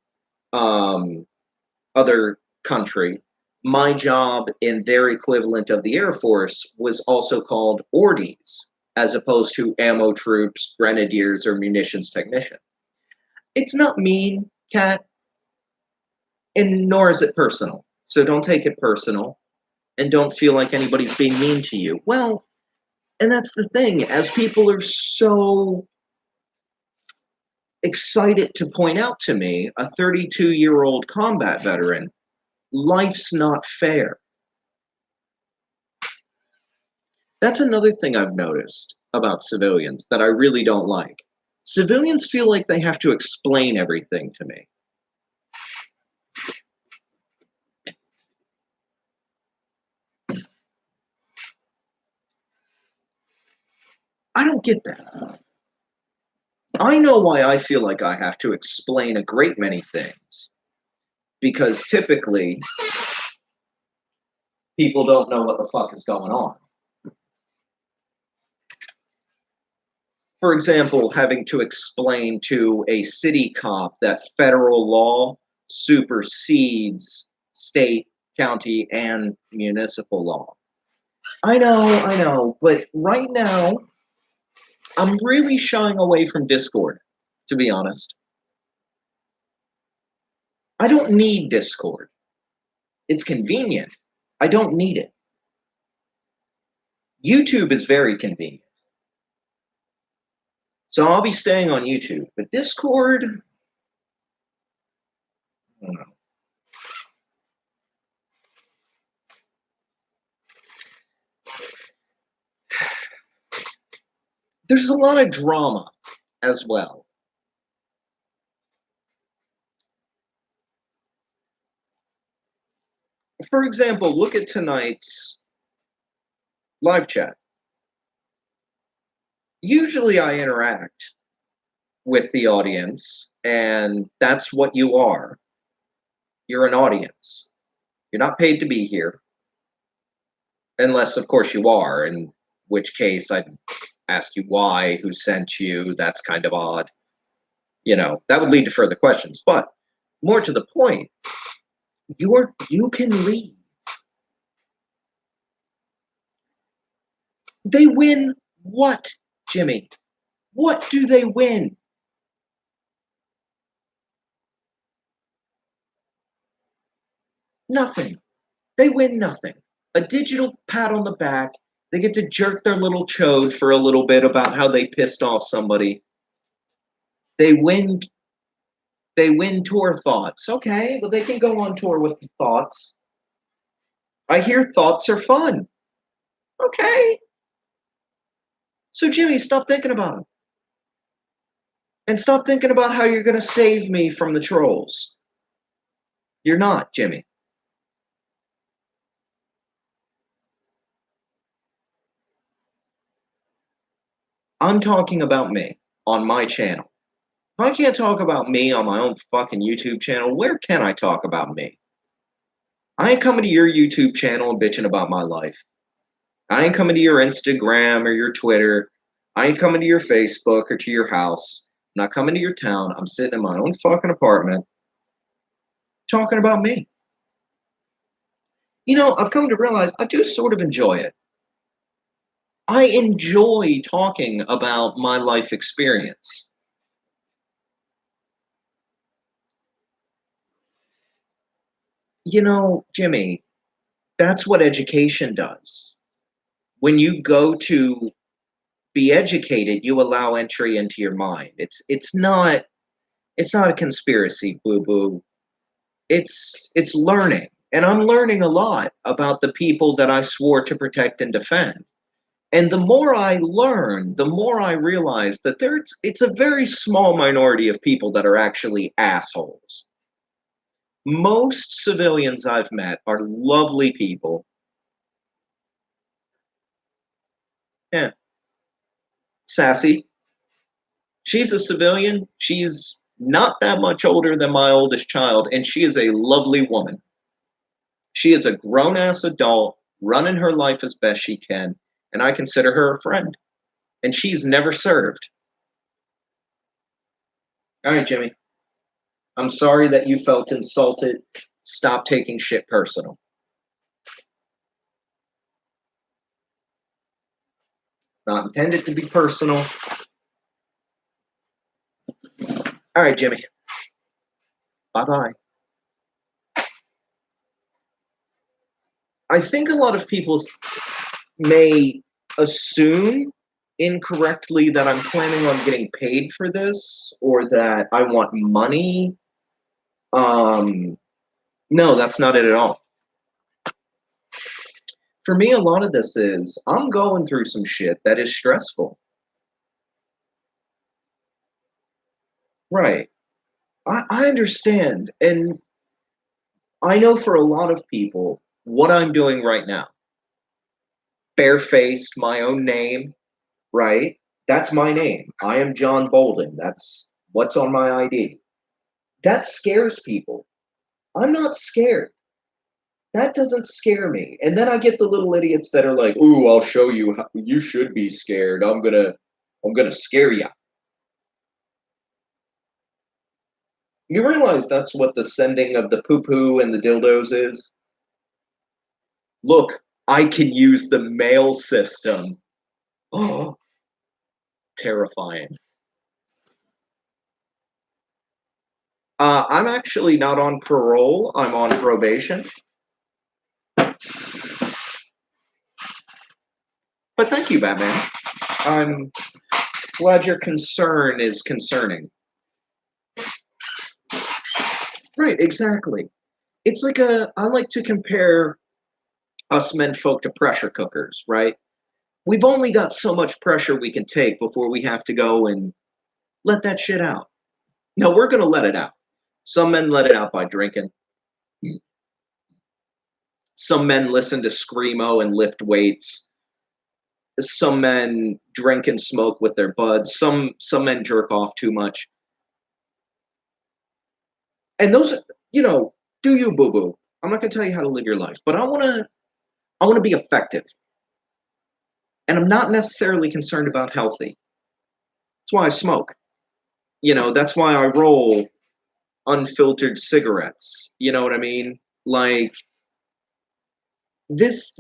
other country, my job in their equivalent of the Air Force was also called ordies, as opposed to ammo troops, grenadiers, or munitions technician. It's not mean, Kat, and nor is it personal. So don't take it personal, and don't feel like anybody's being mean to you. Well, and that's the thing, as people are so excited to point out to me, a 32-year-old combat veteran, life's not fair. That's another thing I've noticed about civilians that I really don't like. Civilians feel like they have to explain everything to me. I don't get that. I know why I feel like I have to explain a great many things. Because typically, people don't know what the fuck is going on. For example, having to explain to a city cop that federal law supersedes state, county, and municipal law. I know, but right now, I'm really shying away from Discord, to be honest. I don't need Discord. It's convenient. I don't need it. YouTube is very convenient. So I'll be staying on YouTube. But Discord, I don't know. There's a lot of drama as well. For example, look at tonight's live chat. Usually I interact with the audience, and that's what you are. You're an audience. You're not paid to be here. Unless, of course, you are, in which case I'd ask you why, who sent you. That's kind of odd. You know, that would lead to further questions. But more to the point, you can leave. They win what, Jimmy? What do they win? Nothing. They win nothing. A digital pat on the back. They get to jerk their little chode for a little bit about how they pissed off somebody. They win. They win tour thoughts. Okay, well they can go on tour with the thoughts. I hear thoughts are fun. Okay. So Jimmy, stop thinking about them. And stop thinking about how you're going to save me from the trolls. You're not, Jimmy. I'm talking about me on my channel. If I can't talk about me on my own fucking YouTube channel, where can I talk about me? I ain't coming to your YouTube channel and bitching about my life. I ain't coming to your Instagram or your Twitter. I ain't coming to your Facebook or to your house. I'm not coming to your town. I'm sitting in my own fucking apartment talking about me. You know, I've come to realize I do sort of enjoy it. I enjoy talking about my life experience. You know, Jimmy, that's what education does. When you go to be educated, you allow entry into your mind. It's not a conspiracy, boo boo. It's learning. And I'm learning a lot about the people that I swore to protect and defend. And the more I learn, the more I realize that it's a very small minority of people that are actually assholes. Most civilians I've met are lovely people. Yeah, sassy. She's a civilian. She's not that much older than my oldest child, and she is a lovely woman. She is a grown ass adult running her life as best she can, and I consider her a friend. And she's never served. All right, Jimmy. I'm sorry that you felt insulted. Stop taking shit personal. It's not intended to be personal. All right, Jimmy. Bye bye. I think a lot of people may assume incorrectly that I'm planning on getting paid for this or that I want money. No, that's not it at all. For me, a lot of this is I'm going through some shit that is stressful. Right. I understand. And I know for a lot of people what I'm doing right now, barefaced, my own name, right? That's my name. I am John Bolden. That's what's on my ID. That scares people. I'm not scared. That doesn't scare me. And then I get the little idiots that are like, "Ooh, I'll show you how you should be scared. I'm gonna scare you." You realize that's what the sending of the poo-poo and the dildos is? Look, I can use the mail system. Oh, terrifying. I'm actually not on parole. I'm on probation. But thank you, Batman. I'm glad your concern is concerning. Right, exactly. It's like I like to compare us men folk to pressure cookers, right? We've only got so much pressure we can take before we have to go and let that shit out. No, we're going to let it out. Some men let it out by drinking. Some men listen to screamo and lift weights. Some men drink and smoke with their buds. Some men jerk off too much. And those, you know, do you, boo boo? I'm not going to tell you how to live your life, but I want to be effective. And I'm not necessarily concerned about healthy. That's why I smoke. You know, that's why I roll unfiltered cigarettes. You know what I mean? Like this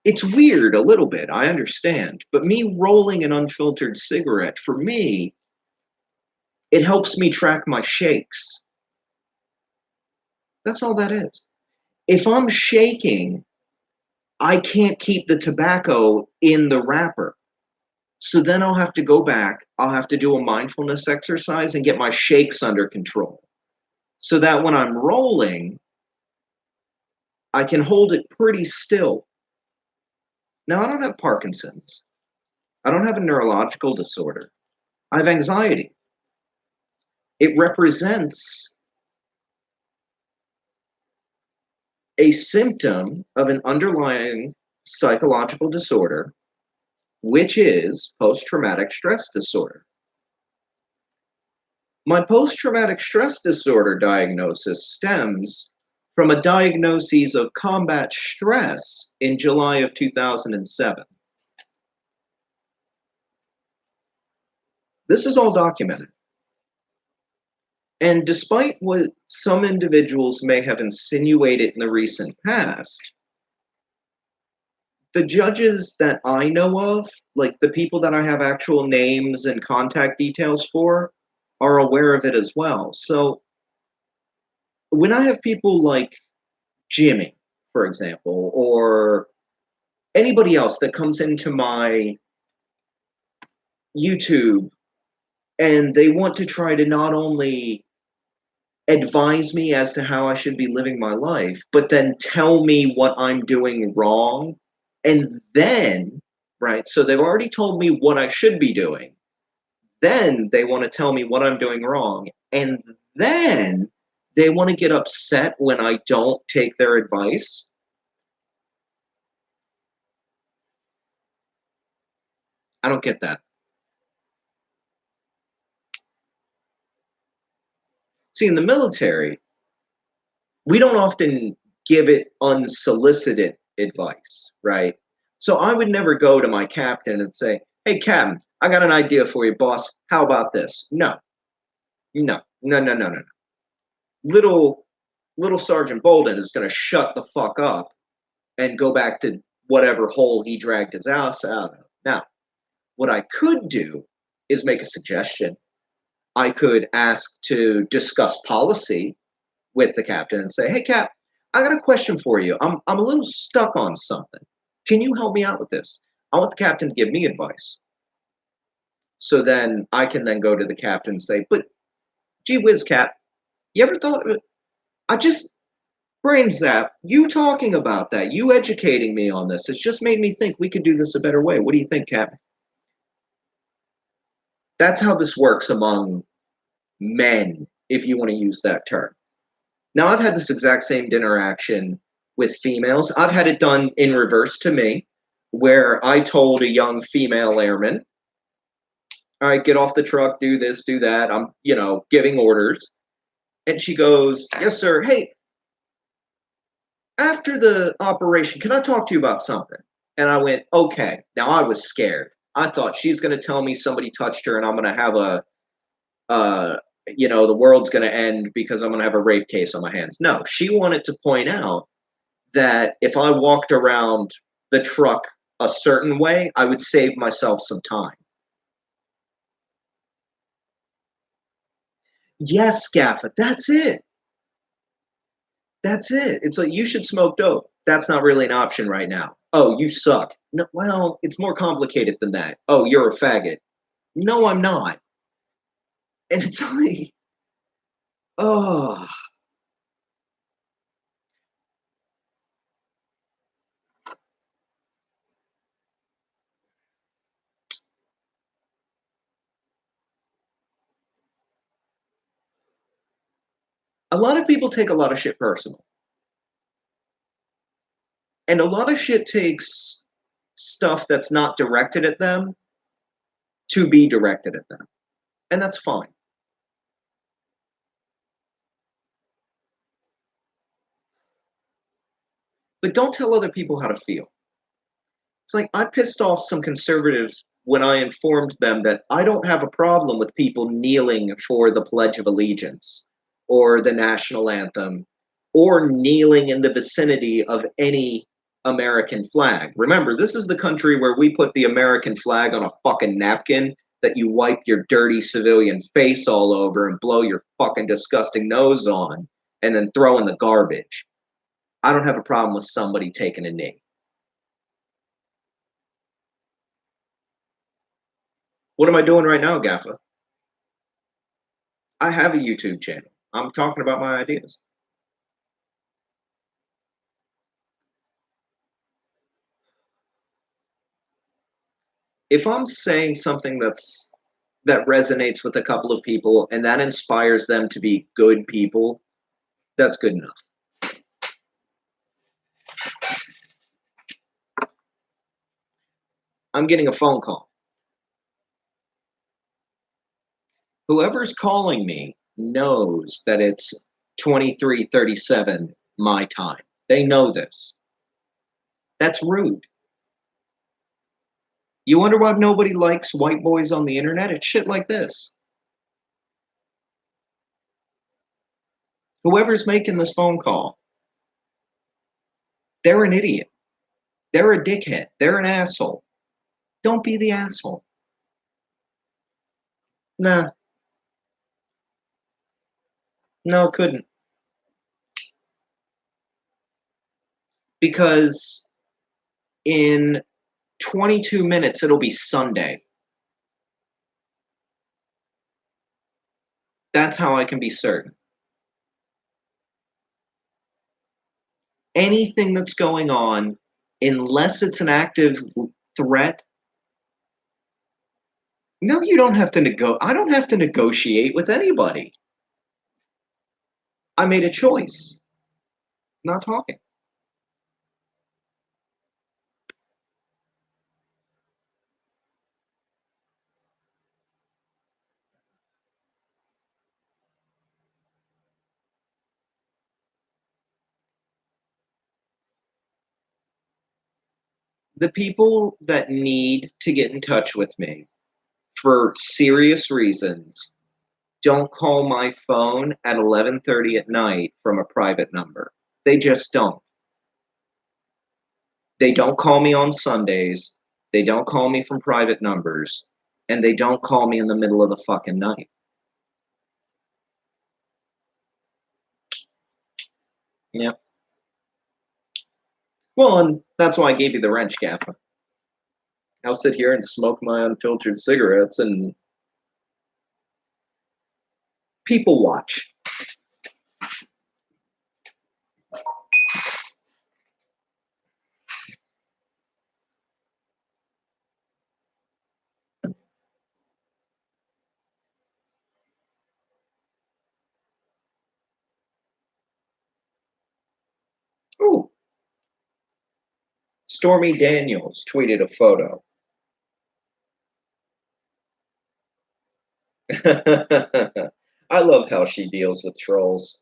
it's weird a little bit, I understand. But me rolling an unfiltered cigarette, for me, it helps me track my shakes. That's all that is. If I'm shaking, I can't keep the tobacco in the wrapper. So then I'll have to go back. I'll have to do a mindfulness exercise and get my shakes under control so that when I'm rolling, I can hold it pretty still. Now, I don't have Parkinson's. I don't have a neurological disorder. I have anxiety. It represents a symptom of an underlying psychological disorder, which is post-traumatic stress disorder. My post-traumatic stress disorder diagnosis stems from a diagnosis of combat stress in July of 2007. This is all documented. And despite what some individuals may have insinuated in the recent past, the judges that I know of, like the people that I have actual names and contact details for, are aware of it as well. So when I have people like Jimmy, for example, or anybody else that comes into my YouTube and they want to try to not only advise me as to how I should be living my life, but then tell me what I'm doing wrong. And then, right, so they've already told me what I should be doing. Then they want to tell me what I'm doing wrong. And then they want to get upset when I don't take their advice. I don't get that. See, in the military, we don't often give it unsolicited advice, right? So I would never go to my captain and say, "Hey, Captain, I got an idea for you, boss. How about this?" No, no, no, no, no, no. Little, little Sergeant Bolden is going to shut the fuck up and go back to whatever hole he dragged his ass out of. Now, what I could do is make a suggestion. I could ask to discuss policy with the captain and say, "Hey, Cap, I got a question for you. I'm a little stuck on something. Can you help me out with this?" I want the captain to give me advice. So then I can then go to the captain and say, "But gee whiz, Cap, you ever thought of it? I just brain zap, you talking about that, you educating me on this, it's just made me think we could do this a better way. What do you think, Cap?" That's how this works among men, if you want to use that term. Now, I've had this exact same interaction with females. I've had it done in reverse to me, where I told a young female airman, "All right, get off the truck, do this, do that." I'm, giving orders. And she goes, "Yes, sir. Hey, after the operation, can I talk to you about something?" And I went, "Okay." Now, I was scared. I thought she's going to tell me somebody touched her and I'm going to have the world's going to end because I'm going to have a rape case on my hands. No, she wanted to point out that if I walked around the truck a certain way, I would save myself some time. Yes, Scaffa, that's it. That's it. It's like, you should smoke dope. That's not really an option right now. Oh, you suck. No, well, it's more complicated than that. Oh, you're a faggot. No, I'm not. And it's like, oh, a lot of people take a lot of shit personal. And a lot of shit takes stuff that's not directed at them to be directed at them. And that's fine. But don't tell other people how to feel. It's like, I pissed off some conservatives when I informed them that I don't have a problem with people kneeling for the Pledge of Allegiance or the national anthem or kneeling in the vicinity of any American flag. Remember, this is the country where we put the American flag on a fucking napkin that you wipe your dirty civilian face all over and blow your fucking disgusting nose on and then throw in the garbage. I don't have a problem with somebody taking a knee. What am I doing right now, Gaffa? I have a YouTube channel. I'm talking about my ideas. If I'm saying something that resonates with a couple of people and that inspires them to be good people, that's good enough. I'm getting a phone call. Whoever's calling me knows that it's 23:37 my time. They know this. That's rude. You wonder why nobody likes white boys on the internet? It's shit like this. Whoever's making this phone call, they're an idiot. They're a dickhead. They're an asshole. Don't be the asshole. Nah, no, couldn't. Because in 22 minutes, it'll be Sunday. That's how I can be certain. Anything that's going on, unless it's an active threat, no, you don't have to I don't have to negotiate with anybody. I made a choice. Not talking. The people that need to get in touch with me for serious reasons don't call my phone at 11:30 at night from a private number. They just don't. They don't call me on Sundays. They don't call me from private numbers, and they don't call me in the middle of the fucking night. Yeah. Well, and that's why I gave you the wrench, Gaffa. I'll sit here and smoke my unfiltered cigarettes and people watch. Ooh, Stormy Daniels tweeted a photo. I love how she deals with trolls.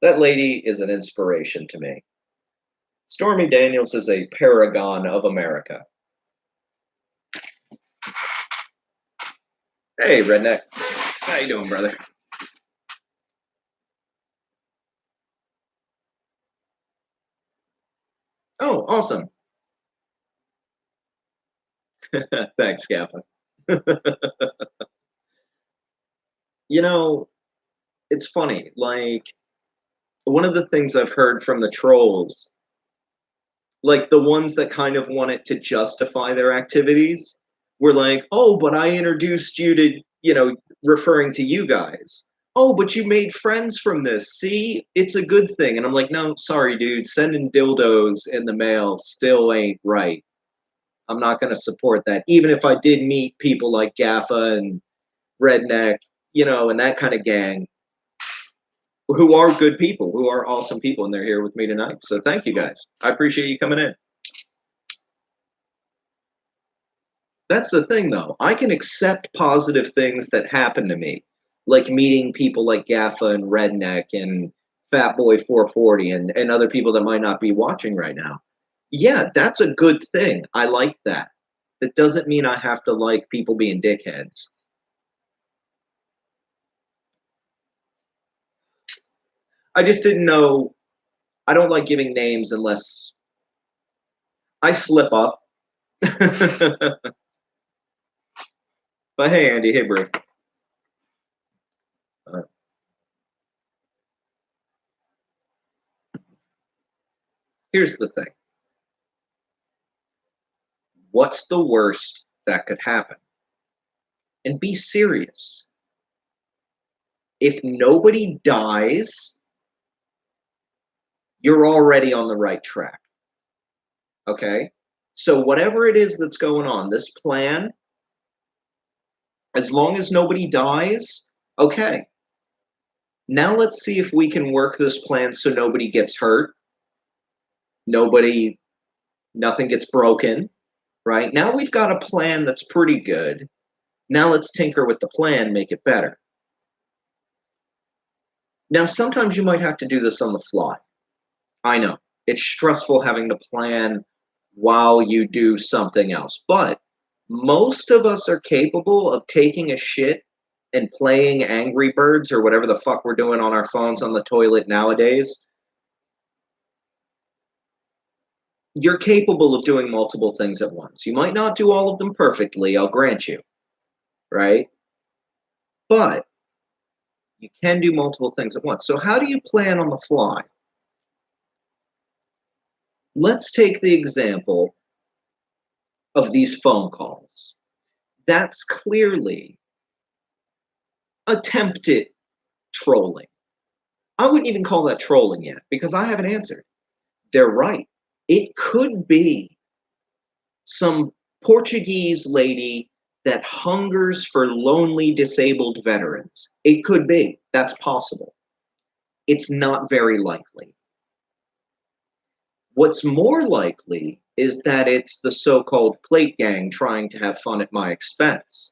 That lady is an inspiration to me. Stormy Daniels is a paragon of America. Hey, redneck. How you doing, brother? Oh, awesome. Thanks, Gaffa. You know, it's funny. Like, one of the things I've heard from the trolls, like the ones that kind of want it to justify their activities, were like, oh, but I introduced you to, referring to you guys. Oh, but you made friends from this. See, it's a good thing. And I'm like, no, sorry, dude. Sending dildos in the mail still ain't right. I'm not going to support that. Even if I did meet people like Gaffa and Redneck, and that kind of gang, who are good people, who are awesome people, and they're here with me tonight. So thank you guys. I appreciate you coming in. That's the thing, though. I can accept positive things that happen to me, like meeting people like Gaffa and Redneck and Fat Boy 440 and other people that might not be watching right now. Yeah, that's a good thing. I like that. That doesn't mean I have to like people being dickheads. I just didn't know. I don't like giving names unless I slip up. But hey, Andy. Hey, Brie. Uh, Here's the thing. What's the worst that could happen? And be serious. If nobody dies, you're already on the right track. Okay? So whatever it is that's going on, this plan, as long as nobody dies, okay. Now let's see if we can work this plan so nobody gets hurt. Nothing gets broken, right? Now we've got a plan that's pretty good. Now let's tinker with the plan, make it better. Now, sometimes you might have to do this on the fly. I know. It's stressful having to plan while you do something else. But most of us are capable of taking a shit and playing Angry Birds or whatever the fuck we're doing on our phones on the toilet nowadays. You're capable of doing multiple things at once. You might not do all of them perfectly, I'll grant you, right? But you can do multiple things at once. So how do you plan on the fly? Let's take the example of these phone calls. That's clearly attempted trolling. I wouldn't even call that trolling yet because I haven't answered. They're right. It could be some Portuguese lady that hungers for lonely disabled veterans. It could be. That's possible. It's not very likely. What's more likely is that it's the so-called plate gang trying to have fun at my expense.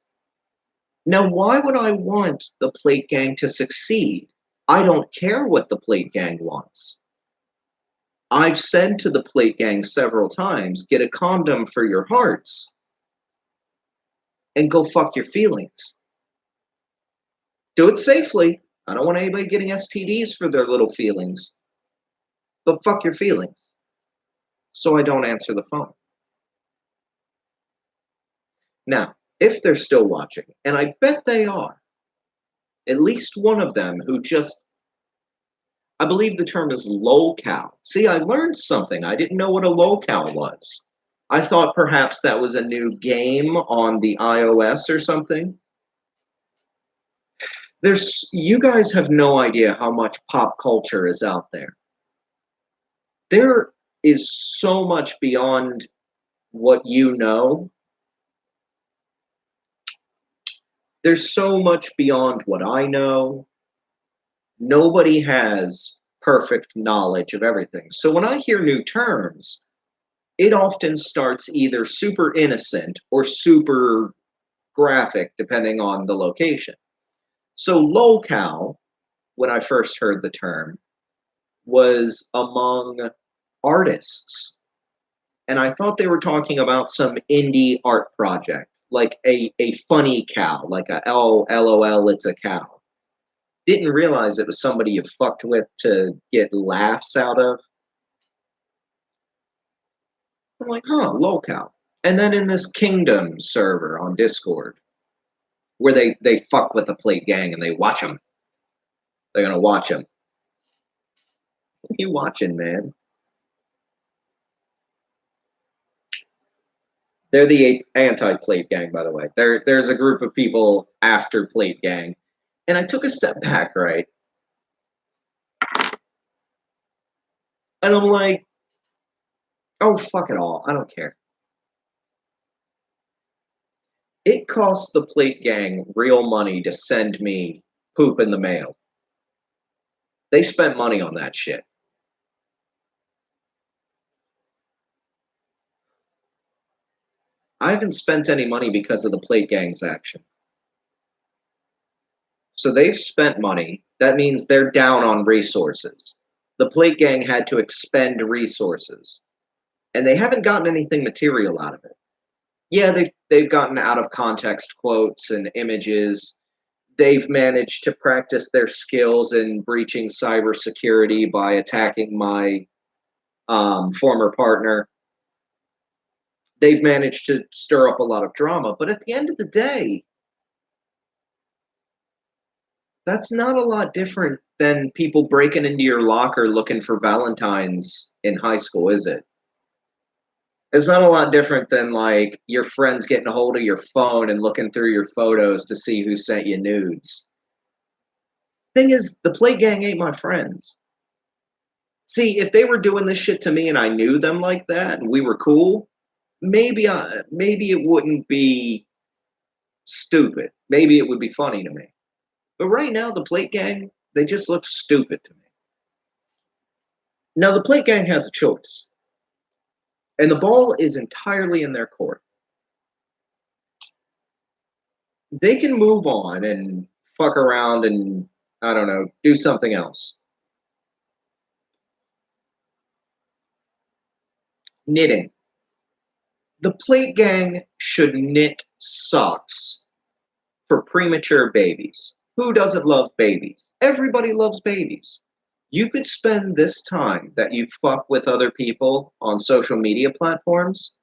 Now, why would I want the plate gang to succeed? I don't care what the plate gang wants. I've said to the plate gang several times, get a condom for your hearts and go fuck your feelings. Do it safely. I don't want anybody getting STDs for their little feelings. But fuck your feelings. So I don't answer the phone. Now, if they're still watching, and I bet they are, at least one of them who just, I believe the term is lolcow. See, I learned something. I didn't know what a lolcow was. I thought perhaps that was a new game on the iOS or something. You guys have no idea how much pop culture is out there. There is so much beyond what you know. There's so much beyond what I know. Nobody has perfect knowledge of everything. So when I hear new terms, it often starts either super innocent or super graphic, depending on the location. So lolcow, when I first heard the term, was among artists. And I thought they were talking about some indie art project, like a funny cow, like a LOL, it's a cow. Didn't realize it was somebody you fucked with to get laughs out of. I'm like, huh, lolcow. And then in this Kingdom server on Discord, where they fuck with the plate gang and they watch them. They're gonna watch them. What are you watching, man? They're the anti-plate gang, by the way. There's a group of people after plate gang. And I took a step back, right? And I'm like, oh, fuck it all. I don't care. It costs the plate gang real money to send me poop in the mail. They spent money on that shit. I haven't spent any money because of the plate gang's action. So they've spent money. That means they're down on resources. The plate gang had to expend resources. And they haven't gotten anything material out of it. Yeah, they've gotten out of context quotes and images. They've managed to practice their skills in breaching cybersecurity by attacking my former partner. They've managed to stir up a lot of drama, but at the end of the day, That's not a lot different than people breaking into your locker looking for Valentines in high school, is it? It's not a lot different than like your friends getting a hold of your phone and looking through your photos to see who sent you nudes. Thing is, the plate gang ain't my friends. See, if they were doing this shit to me and I knew them like that and we were cool, maybe it wouldn't be stupid. Maybe it would be funny to me. But right now, the plate gang, they just look stupid to me. Now, the plate gang has a choice, and the ball is entirely in their court. They can move on and fuck around and, I don't know, do something else. Knitting. The plate gang should knit socks for premature babies. Who doesn't love babies? Everybody loves babies. You could spend this time that you fuck with other people on social media platforms,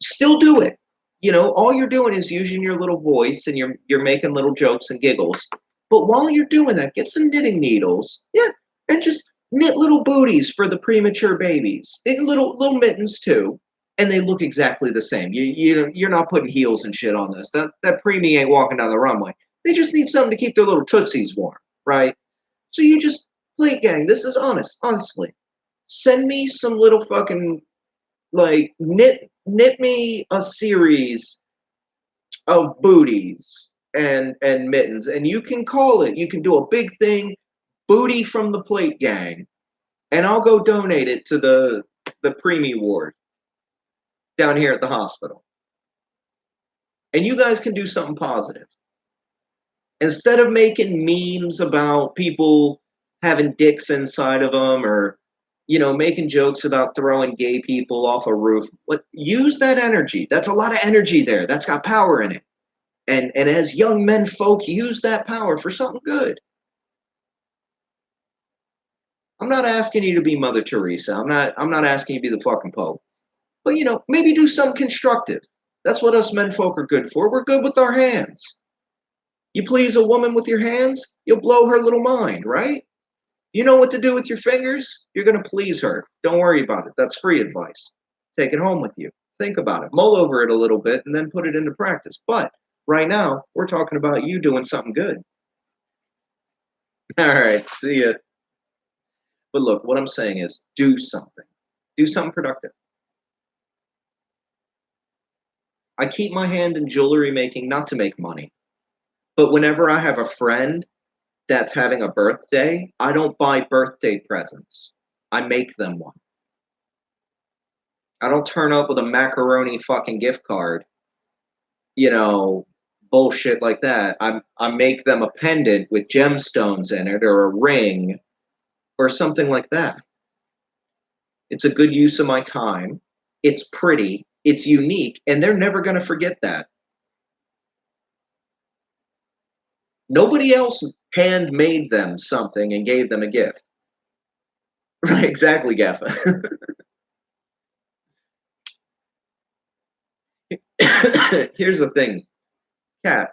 still do it. You know, all you're doing is using your little voice and you're making little jokes and giggles. But while you're doing that, get some knitting needles, yeah, and just knit little booties for the premature babies, and little mittens too, and they look exactly the same. You're not putting heels and shit on this. That preemie ain't walking down the runway. They just need something to keep their little tootsies warm, right? So you just plate gang. This is honest, honestly. Send me some little fucking like knit me a series of booties and mittens, and you can call it. You can do a big thing, booty from the plate gang, and I'll go donate it to the preemie ward down here at the hospital. And you guys can do something positive instead of making memes about people having dicks inside of them, or making jokes about throwing gay people off a roof. But use that energy. That's a lot of energy there. That's got power in it. And as young men folk, use that power for something good. I'm not asking you to be Mother Teresa. I'm not asking you to be the fucking Pope. But maybe do something constructive. That's what us men folk are good for. We're good with our hands. You please a woman with your hands, you'll blow her little mind, right? You know what to do with your fingers? You're going to please her. Don't worry about it. That's free advice. Take it home with you. Think about it. Mull over it a little bit and then put it into practice. But right now, we're talking about you doing something good. All right. See ya. But look, what I'm saying is do something. Do something productive. I keep my hand in jewelry making not to make money. But whenever I have a friend that's having a birthday, I don't buy birthday presents. I make them one. I don't turn up with a macaroni fucking gift card, you know, bullshit like that. I make them a pendant with gemstones in it, or a ring, or something like that. It's a good use of my time. It's pretty. It's unique, and they're never going to forget that. Nobody else handmade them something and gave them a gift. Right, exactly, Gaffa. Here's the thing, Kat.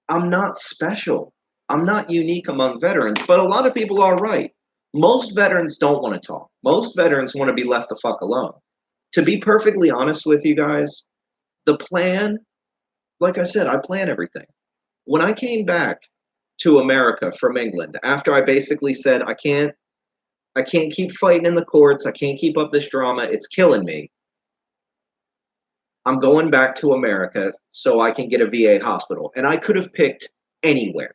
I'm not special. I'm not unique among veterans, but a lot of people are right. Most veterans don't want to talk. Most veterans want to be left the fuck alone. To be perfectly honest with you guys, the plan, like I said, I plan everything. When I came back to America from England, after I basically said I can't keep fighting in the courts, I can't keep up this drama, it's killing me. I'm going back to America so I can get a VA hospital. And I could have picked anywhere.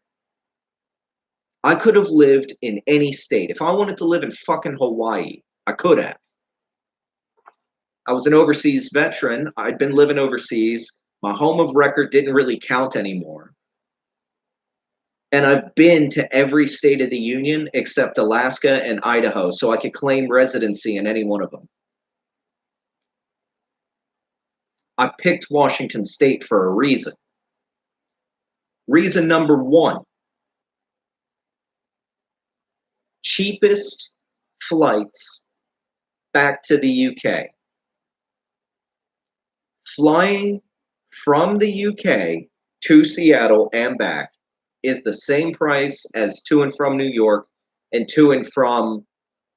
I could have lived in any state. If I wanted to live in fucking Hawaii, I could have. I was an overseas veteran. I'd been living overseas. My home of record didn't really count anymore. And I've been to every state of the union except Alaska and Idaho, so I could claim residency in any one of them. I picked Washington State for a reason. Reason number one, cheapest flights back to the UK. Flying from the UK to Seattle and back is the same price as to and from New York and to and from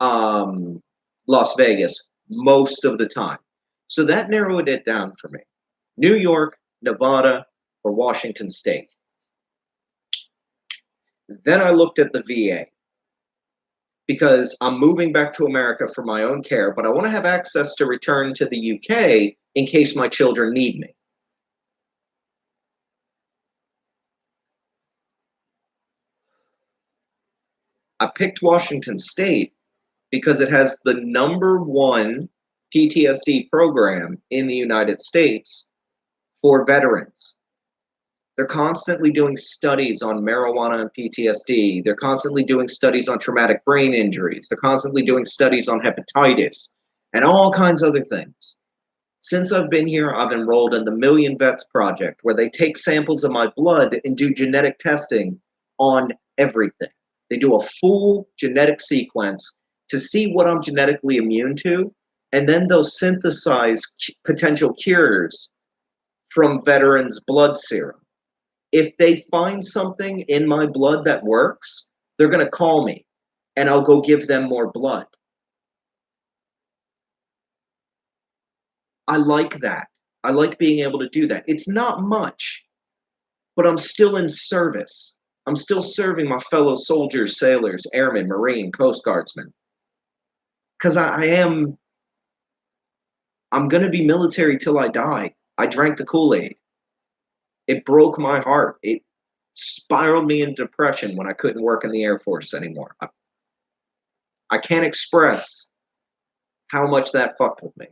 Las Vegas most of the time. So that narrowed it down for me. New York, Nevada, or Washington State. Then I looked at the VA because I'm moving back to America for my own care, but I want to have access to return to the UK in case my children need me. I picked Washington State because it has the #1 PTSD program in the United States for veterans. They're constantly doing studies on marijuana and PTSD. They're constantly doing studies on traumatic brain injuries. They're constantly doing studies on hepatitis and all kinds of other things. Since I've been here, I've enrolled in the Million Vets Project, where they take samples of my blood and do genetic testing on everything. They do a full genetic sequence to see what I'm genetically immune to, and then they'll synthesize potential cures from veterans' blood serum. If they find something in my blood that works, they're going to call me, and I'll go give them more blood. I like that. I like being able to do that. It's not much, but I'm still in service. I'm still serving my fellow soldiers, sailors, airmen, Marine, Coast Guardsmen. Because I'm going to be military till I die. I drank the Kool-Aid. It broke my heart. It spiraled me into depression when I couldn't work in the Air Force anymore. I can't express how much that fucked with me.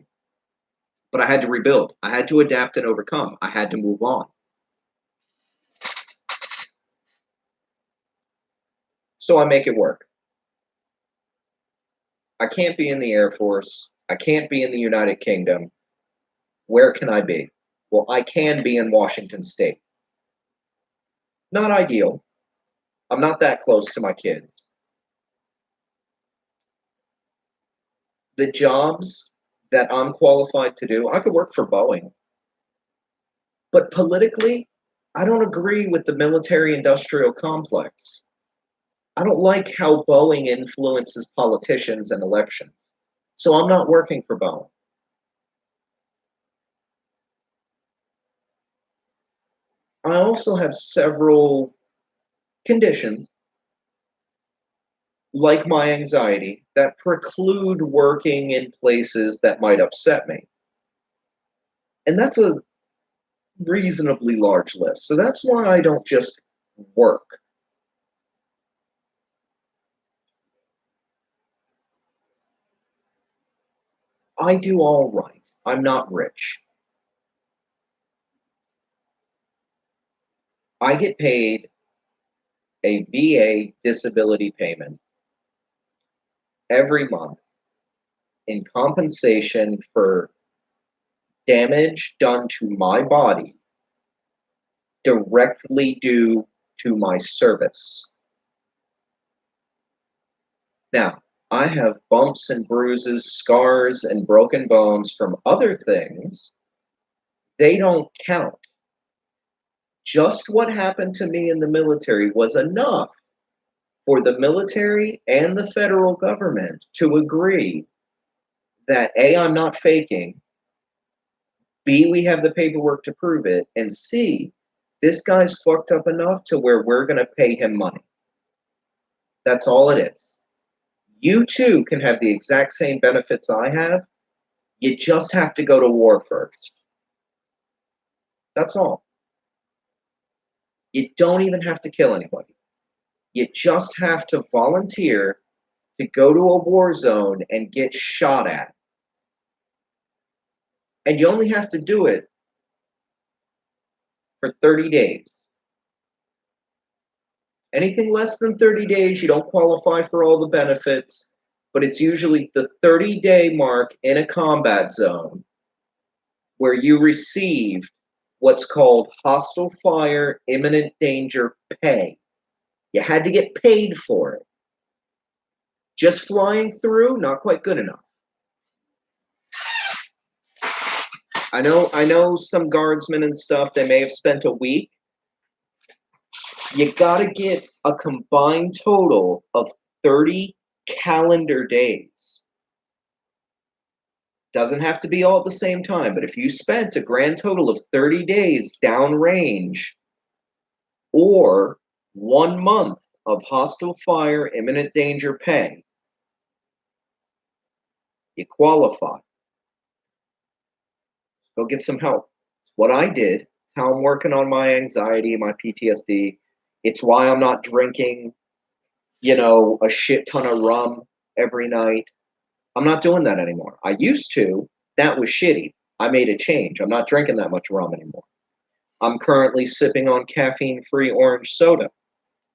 But I had to rebuild. I had to adapt and overcome. I had to move on. So I make it work. I can't be in the Air Force. I can't be in the United Kingdom. Where can I be? Well, I can be in Washington State. Not ideal. I'm not that close to my kids. The jobs that I'm qualified to do, I could work for Boeing. But politically, I don't agree with the military-industrial complex. I don't like how Boeing influences politicians and elections. So I'm not working for Boeing. I also have several conditions, like my anxiety, that preclude working in places that might upset me. And that's a reasonably large list. So that's why I don't just work. I do all right. I'm not rich. I get paid a VA disability payment every month in compensation for damage done to my body directly due to my service. Now, I have bumps and bruises, scars, and broken bones from other things. They don't count. Just what happened to me in the military was enough for the military and the federal government to agree that A, I'm not faking, B, we have the paperwork to prove it, and C, this guy's fucked up enough to where we're going to pay him money. That's all it is. You too can have the exact same benefits I have. You just have to go to war first. That's all. You don't even have to kill anybody. You just have to volunteer to go to a war zone and get shot at. And you only have to do it for 30 days. Anything less than 30 days, you don't qualify for all the benefits, but it's usually the 30-day mark in a combat zone where you receive what's called hostile fire, imminent danger pay. You had to get paid for it. Just flying through, not quite good enough. I know some guardsmen and stuff, they may have spent a week, You gotta get a combined total of 30 calendar days. Doesn't have to be all at the same time, but if you spent a grand total of 30 days downrange or 1 month of hostile fire, imminent danger pay, you qualify. Go get some help. It's what I did. It's how I'm working on my anxiety, my PTSD. It's why I'm not drinking, a shit ton of rum every night. I'm not doing that anymore. I used to. That was shitty. I made a change. I'm not drinking that much rum anymore. I'm currently sipping on caffeine-free orange soda.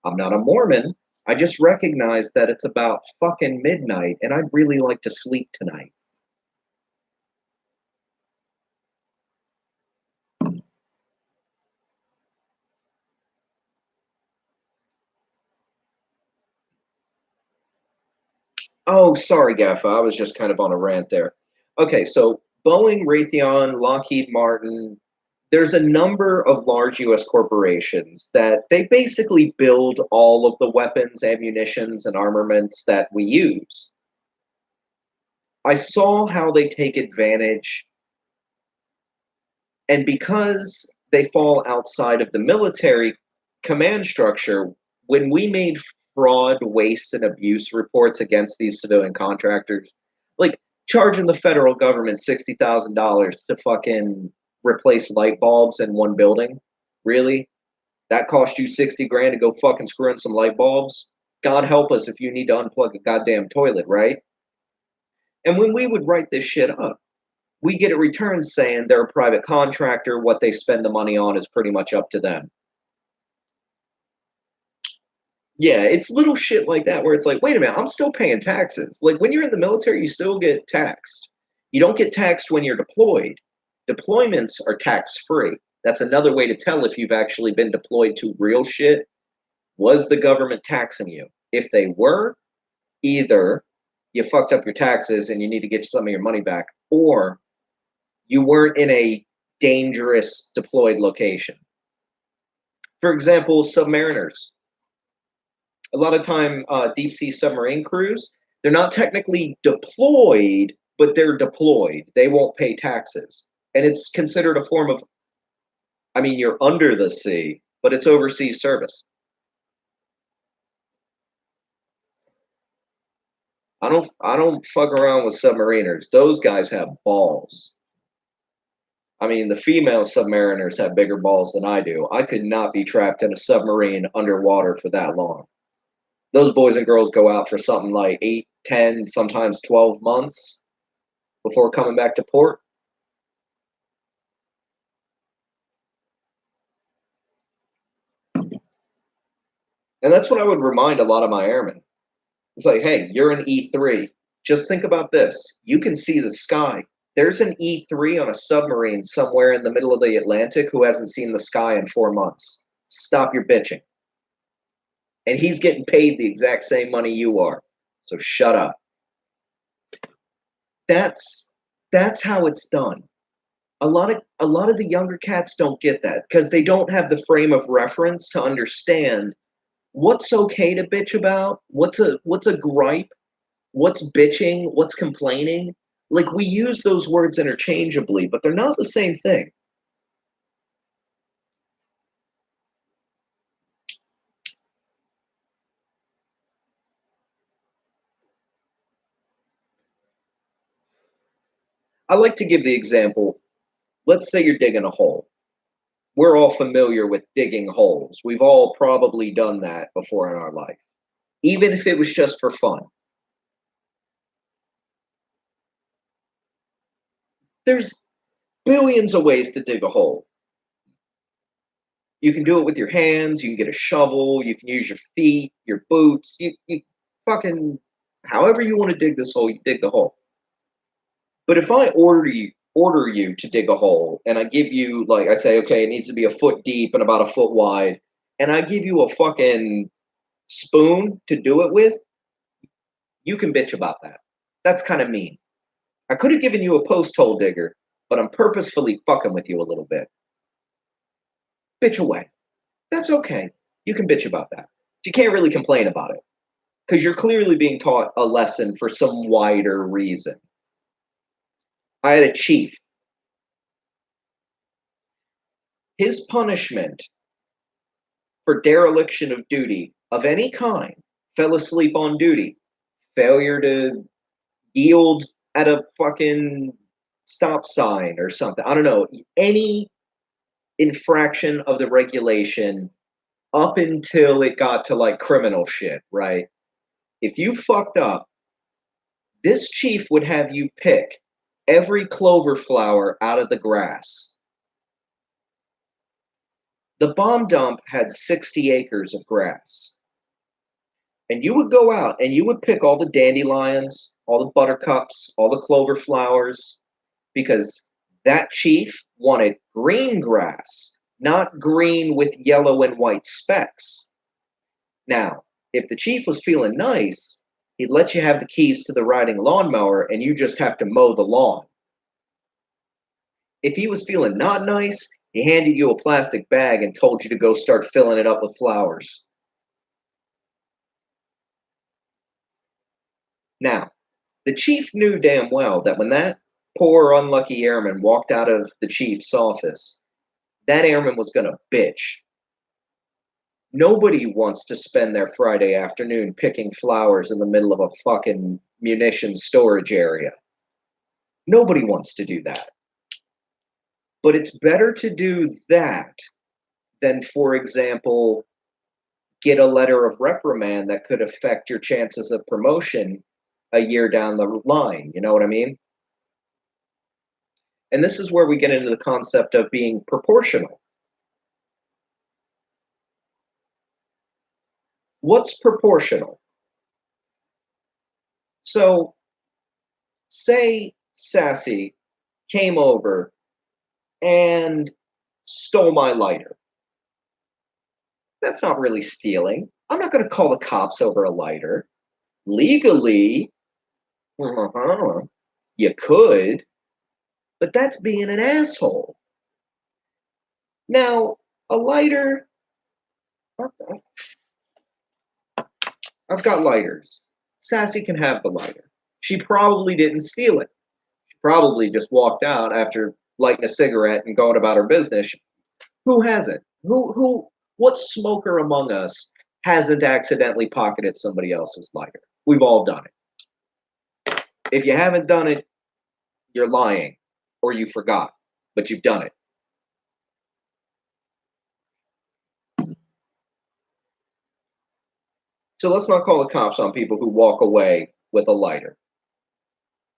I'm not a Mormon. I just recognize that it's about fucking midnight and I'd really like to sleep tonight. Oh, sorry, Gaffa. I was just kind of on a rant there. Okay, so Boeing, Raytheon, Lockheed Martin, there's a number of large US corporations that they basically build all of the weapons, ammunitions, and armaments that we use. I saw how they take advantage, and because they fall outside of the military command structure, when we made fraud, waste, and abuse reports against these civilian contractors, like charging the federal government $60,000 to fucking replace light bulbs in one building, really? That cost you 60 grand to go fucking screw in some light bulbs? God help us if you need to unplug a goddamn toilet, right? And when we would write this shit up, we get a return saying they're a private contractor. What they spend the money on is pretty much up to them. Yeah, it's little shit like that where it's like, wait a minute, I'm still paying taxes. Like when you're in the military, you still get taxed. You don't get taxed when you're deployed. Deployments are tax free. That's another way to tell if you've actually been deployed to real shit. Was the government taxing you? If they were, either you fucked up your taxes and you need to get some of your money back, or you weren't in a dangerous deployed location. For example, submariners. A lot of time, deep sea submarine crews, they're not technically deployed, but they're deployed. They won't pay taxes. And it's considered a form of, I mean, you're under the sea, but it's overseas service. I don't fuck around with submariners. Those guys have balls. I mean, the female submariners have bigger balls than I do. I could not be trapped in a submarine underwater for that long. Those boys and girls go out for something like 8, 10, sometimes 12 months before coming back to port. And that's what I would remind a lot of my airmen. It's like, hey, you're an E3. Just think about this. You can see the sky. There's an E3 on a submarine somewhere in the middle of the Atlantic who hasn't seen the sky in 4 months. Stop your bitching. And he's getting paid the exact same money you are. So shut up. That's how it's done. A lot of the younger cats don't get that because they don't have the frame of reference to understand what's okay to bitch about, what's a gripe, what's bitching, what's complaining. Like we use those words interchangeably, but they're not the same thing. I like to give the example. Let's say you're digging a hole. We're all familiar with digging holes. We've all probably done that before in our life, even if it was just for fun. There's billions of ways to dig a hole. You can do it with your hands, you can get a shovel, you can use your feet, your boots, you fucking however you want to dig this hole, you dig the hole. But if I order you to dig a hole and I give you like I say, okay, it needs to be a foot deep and about a foot wide, and I give you a fucking spoon to do it with, you can bitch about that. That's kind of mean. I could have given you a post hole digger, but I'm purposefully fucking with you a little bit. Bitch away. That's okay. You can bitch about that. You can't really complain about it because you're clearly being taught a lesson for some wider reason. I had a chief. His punishment for dereliction of duty of any kind, fell asleep on duty, failure to yield at a fucking stop sign or something. I don't know. Any infraction of the regulation up until it got to like criminal shit, right? If you fucked up, this chief would have you pick every clover flower out of the grass. The bomb dump had 60 acres of grass. And you would go out and you would pick all the dandelions, all the buttercups, all the clover flowers, because that chief wanted green grass, not green with yellow and white specks. Now, if the chief was feeling nice, he'd let you have the keys to the riding lawnmower and you just have to mow the lawn. If he was feeling not nice, he handed you a plastic bag and told you to go start filling it up with flowers. Now, the chief knew damn well that when that poor unlucky airman walked out of the chief's office, that airman was going to bitch. Nobody wants to spend their Friday afternoon picking flowers in the middle of a fucking munitions storage area. Nobody wants to do that. But it's better to do that than, for example, get a letter of reprimand that could affect your chances of promotion a year down the line. You know what I mean? And this is where we get into the concept of being proportional. What's proportional? So, say Sassy came over and stole my lighter. That's not really stealing. I'm not going to call the cops over a lighter. Legally, you could, but that's being an asshole. Now, a lighter, I've got lighters. Sassy can have the lighter. She probably didn't steal it. She probably just walked out after lighting a cigarette and going about her business. Who hasn't? What smoker among us hasn't accidentally pocketed somebody else's lighter? We've all done it. If you haven't done it, you're lying or you forgot, but you've done it. So let's not call the cops on people who walk away with a lighter.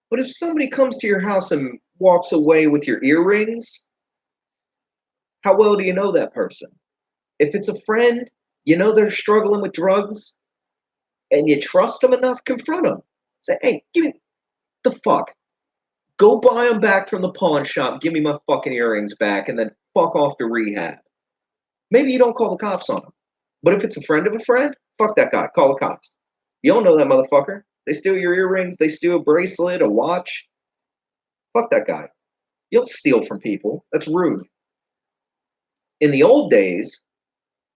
But if somebody comes to your house and walks away with your earrings, how well do you know that person? If it's a friend, you know they're struggling with drugs, and you trust them enough, confront them. Say, hey, give me the fuck. Go buy them back from the pawn shop, give me my fucking earrings back, and then fuck off to rehab. Maybe you don't call the cops on them. But if it's a friend of a friend, fuck that guy. Call the cops. You don't know that motherfucker. They steal your earrings, they steal a bracelet, a watch. Fuck that guy. You don't steal from people. That's rude. In the old days,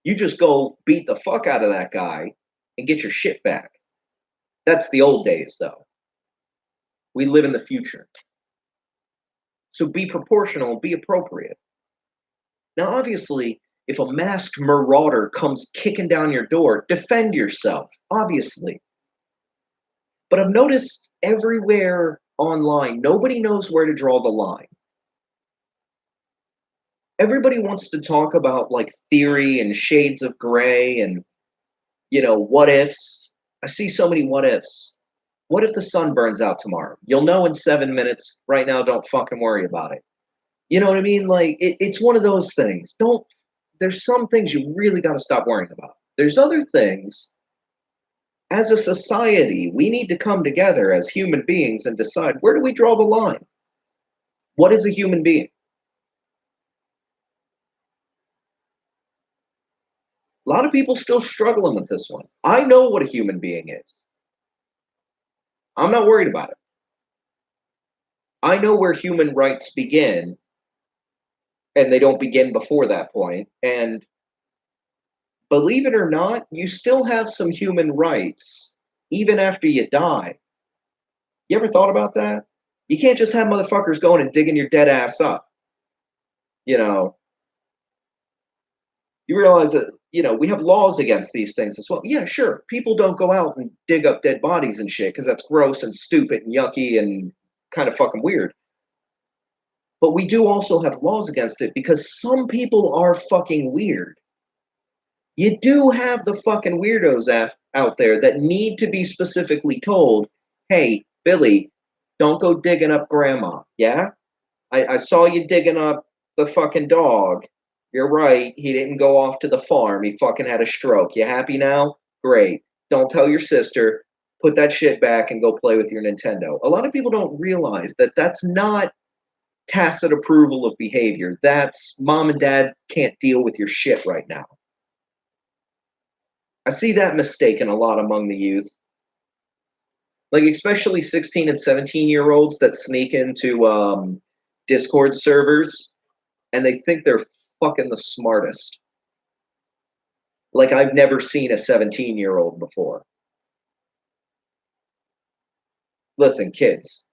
you just go beat the fuck out of that guy and get your shit back. That's the old days, though. We live in the future. So be proportional, be appropriate. Now, obviously, if a masked marauder comes kicking down your door, defend yourself, obviously. But I've noticed everywhere online, nobody knows where to draw the line. Everybody wants to talk about like theory and shades of gray and, what ifs. I see so many what ifs. What if the sun burns out tomorrow? You'll know in 7 minutes. Right now, don't fucking worry about it. You know what I mean? Like, it's one of those things. There's some things you really got to stop worrying about. There's other things. As a society, we need to come together as human beings and decide, where do we draw the line? What is a human being? A lot of people still struggling with this one. I know what a human being is. I'm not worried about it. I know where human rights begin, and they don't begin before that point. And believe it or not, you still have some human rights even after you die. You ever thought about that? You can't just have motherfuckers going and digging your dead ass up. You know, you realize that, we have laws against these things as well. Yeah, sure. People don't go out and dig up dead bodies and shit because that's gross and stupid and yucky and kind of fucking weird. But we do also have laws against it because some people are fucking weird. You do have the fucking weirdos out there that need to be specifically told, hey, Billy, don't go digging up grandma. Yeah? I saw you digging up the fucking dog. You're right. He didn't go off to the farm. He fucking had a stroke. You happy now? Great. Don't tell your sister. Put that shit back and go play with your Nintendo. A lot of people don't realize that that's not tacit approval of behavior. That's mom and dad can't deal with your shit right now. I see that mistaken a lot among the youth. Like, especially 16 and 17-year-olds that sneak into Discord servers and they think they're fucking the smartest. Like, I've never seen a 17-year-old before. Listen, kids,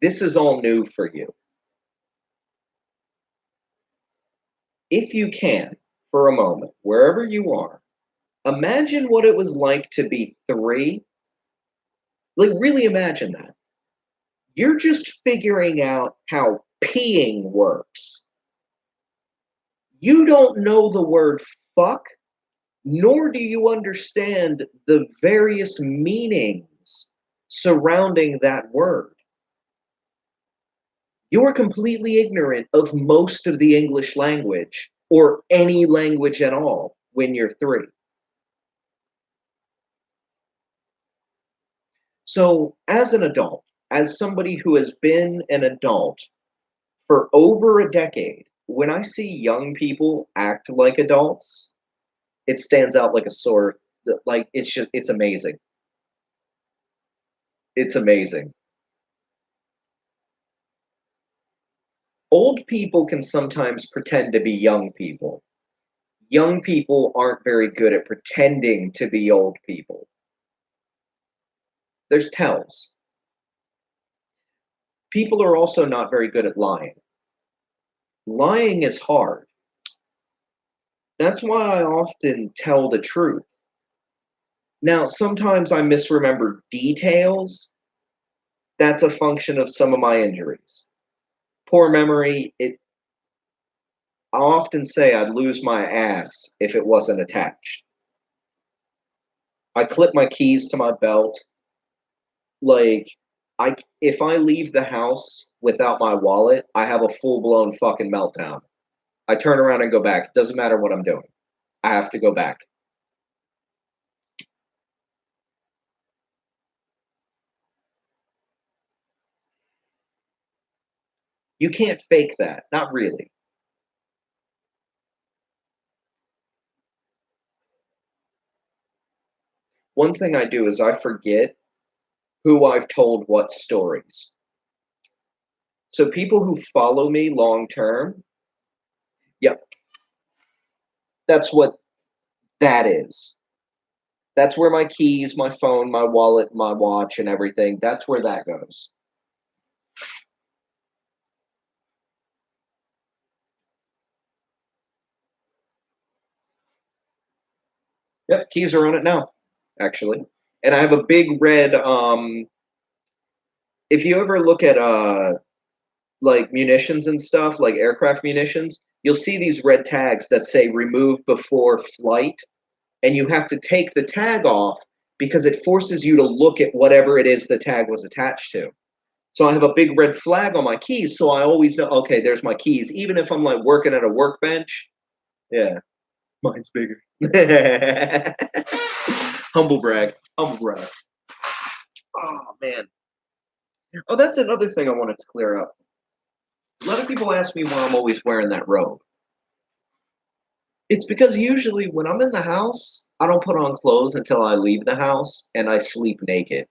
this is all new for you. If you can, for a moment, wherever you are, imagine what it was like to be 3. Like, really imagine that. You're just figuring out how peeing works. You don't know the word fuck, nor do you understand the various meanings surrounding that word. You're completely ignorant of most of the English language or any language at all when you're 3. So, as an adult, as somebody who has been an adult for over a decade, when I see young people act like adults, it stands out like a sore. Like, it's amazing. It's amazing. Old people can sometimes pretend to be young people. Young people aren't very good at pretending to be old people. There's tells. People are also not very good at lying. Lying is hard. That's why I often tell the truth. Now, sometimes I misremember details. That's a function of some of my injuries. Poor memory, I often say I'd lose my ass if it wasn't attached. I clip my keys to my belt. Like, if I leave the house without my wallet, I have a full-blown fucking meltdown. I turn around and go back. It doesn't matter what I'm doing. I have to go back. You can't fake that. Not really. One thing I do is I forget who I've told what stories. So people who follow me long term, yep, that's what that is. That's where my keys, my phone, my wallet, my watch, and everything, that's where that goes. Yep, keys are on it now, actually. And I have a big red, if you ever look at like munitions and stuff, like aircraft munitions, you'll see these red tags that say remove before flight, and you have to take the tag off because it forces you to look at whatever it is the tag was attached to. So I have a big red flag on my keys, so I always know, okay, there's my keys. Even if I'm like working at a workbench, yeah, mine's bigger. Humble brag, humble brag. Oh man. Oh, that's another thing I wanted to clear up. A lot of people ask me why I'm always wearing that robe. It's because usually when I'm in the house, I don't put on clothes until I leave the house and I sleep naked.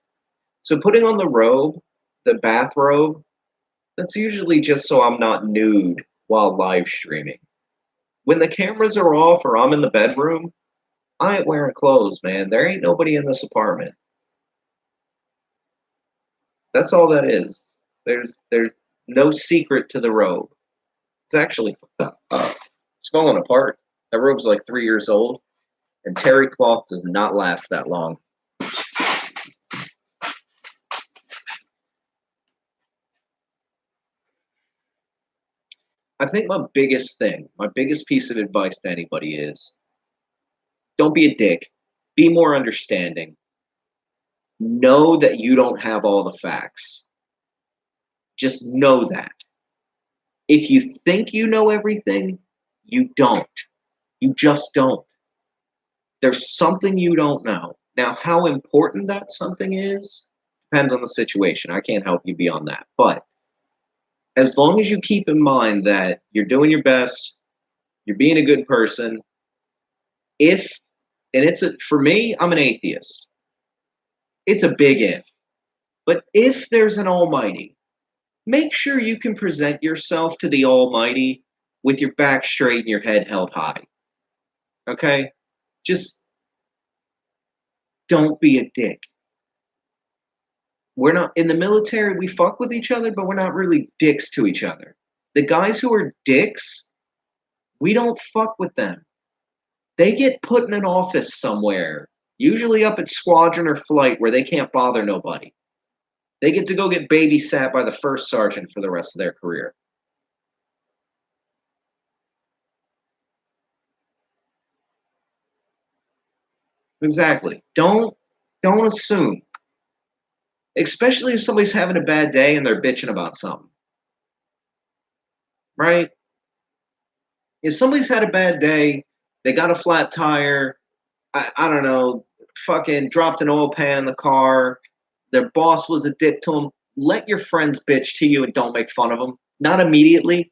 So putting on the robe, the bathrobe, that's usually just so I'm not nude while live streaming. When the cameras are off or I'm in the bedroom, I ain't wearing clothes, man. There ain't nobody in this apartment. That's all that is. There's no secret to the robe. It's actually it's falling apart. That robe's like 3 years old, and terry cloth does not last that long. I think my biggest thing, my biggest piece of advice to anybody is don't be a dick. Be more understanding. Know that you don't have all the facts. Just know that. If you think you know everything, you don't. You just don't. There's something you don't know. Now, how important that something is depends on the situation. I can't help you beyond that. But as long as you keep in mind that you're doing your best, you're being a good person, for me, I'm an atheist. It's a big if. But if there's an almighty, make sure you can present yourself to the almighty with your back straight and your head held high. Okay? Just don't be a dick. We're not in the military, we fuck with each other, but we're not really dicks to each other. The guys who are dicks, we don't fuck with them. They get put in an office somewhere, usually up at squadron or flight where they can't bother nobody. They get to go get babysat by the first sergeant for the rest of their career. Exactly. Don't assume. Especially if somebody's having a bad day and they're bitching about something. Right? If somebody's had a bad day, they got a flat tire, I don't know, fucking dropped an oil pan in the car, their boss was a dick to them, let your friends bitch to you and don't make fun of them. Not immediately.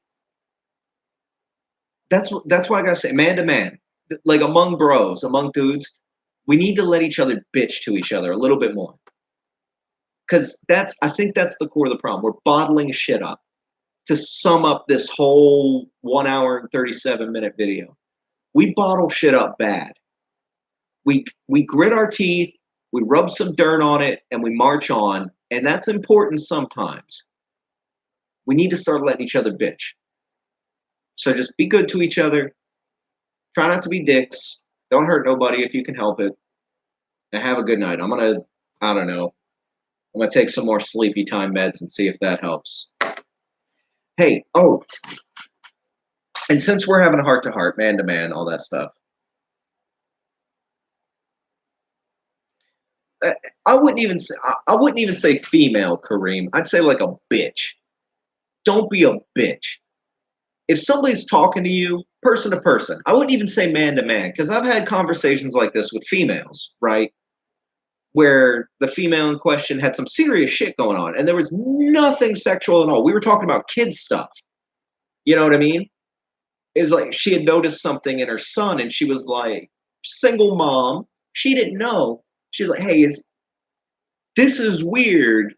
That's why I gotta say, man to man, like among bros, among dudes, we need to let each other bitch to each other a little bit more. Because I think that's the core of the problem. We're bottling shit up. To sum up this whole 1 hour and 37-minute video, we bottle shit up bad. We grit our teeth, we rub some dirt on it, and we march on. And that's important sometimes. We need to start letting each other bitch. So just be good to each other. Try not to be dicks. Don't hurt nobody if you can help it. And have a good night. I don't know. I'm going to take some more sleepy time meds and see if that helps. Hey, oh, and since we're having a heart-to-heart, man-to-man, all that stuff, I wouldn't even say female, Kareem. I'd say like a bitch. Don't be a bitch. If somebody's talking to you, person to person, I wouldn't even say man to man, because I've had conversations like this with females, right? Where the female in question had some serious shit going on, and there was nothing sexual at all. We were talking about kids stuff. You know what I mean? It was like she had noticed something in her son, and she was like, single mom. She didn't know. She was like, hey, this is weird,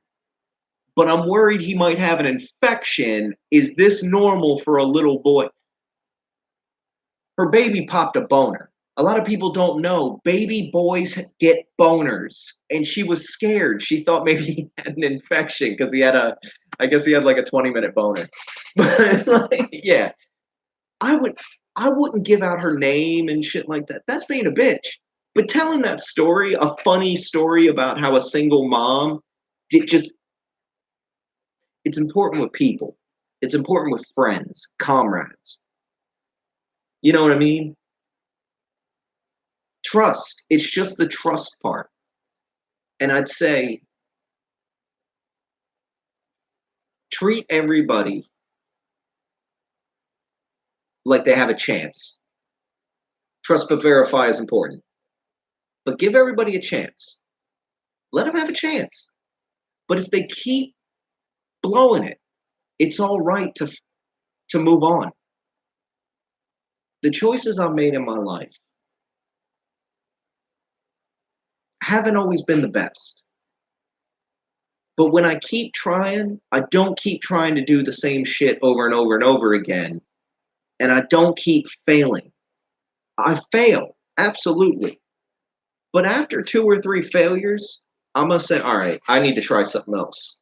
but I'm worried he might have an infection. Is this normal for a little boy? Her baby popped a boner. A lot of people don't know baby boys get boners, and she was scared. She thought maybe he had an infection because I guess he had like a 20-minute boner. But like, yeah, I wouldn't give out her name and shit like that. That's being a bitch. But telling that story, a funny story about how a single mom it's important with people. It's important with friends, comrades. You know what I mean? Trust. It's just the trust part. And I'd say treat everybody like they have a chance. Trust but verify is important. But give everybody a chance. Let them have a chance. But if they keep blowing it, it's all right to move on. The choices I've made in my life haven't always been the best. But when I keep trying, I don't keep trying to do the same shit over and over and over again. and I don't keep failing. I fail, absolutely. But after 2 or 3 failures, I'm going to say, all right, I need to try something else.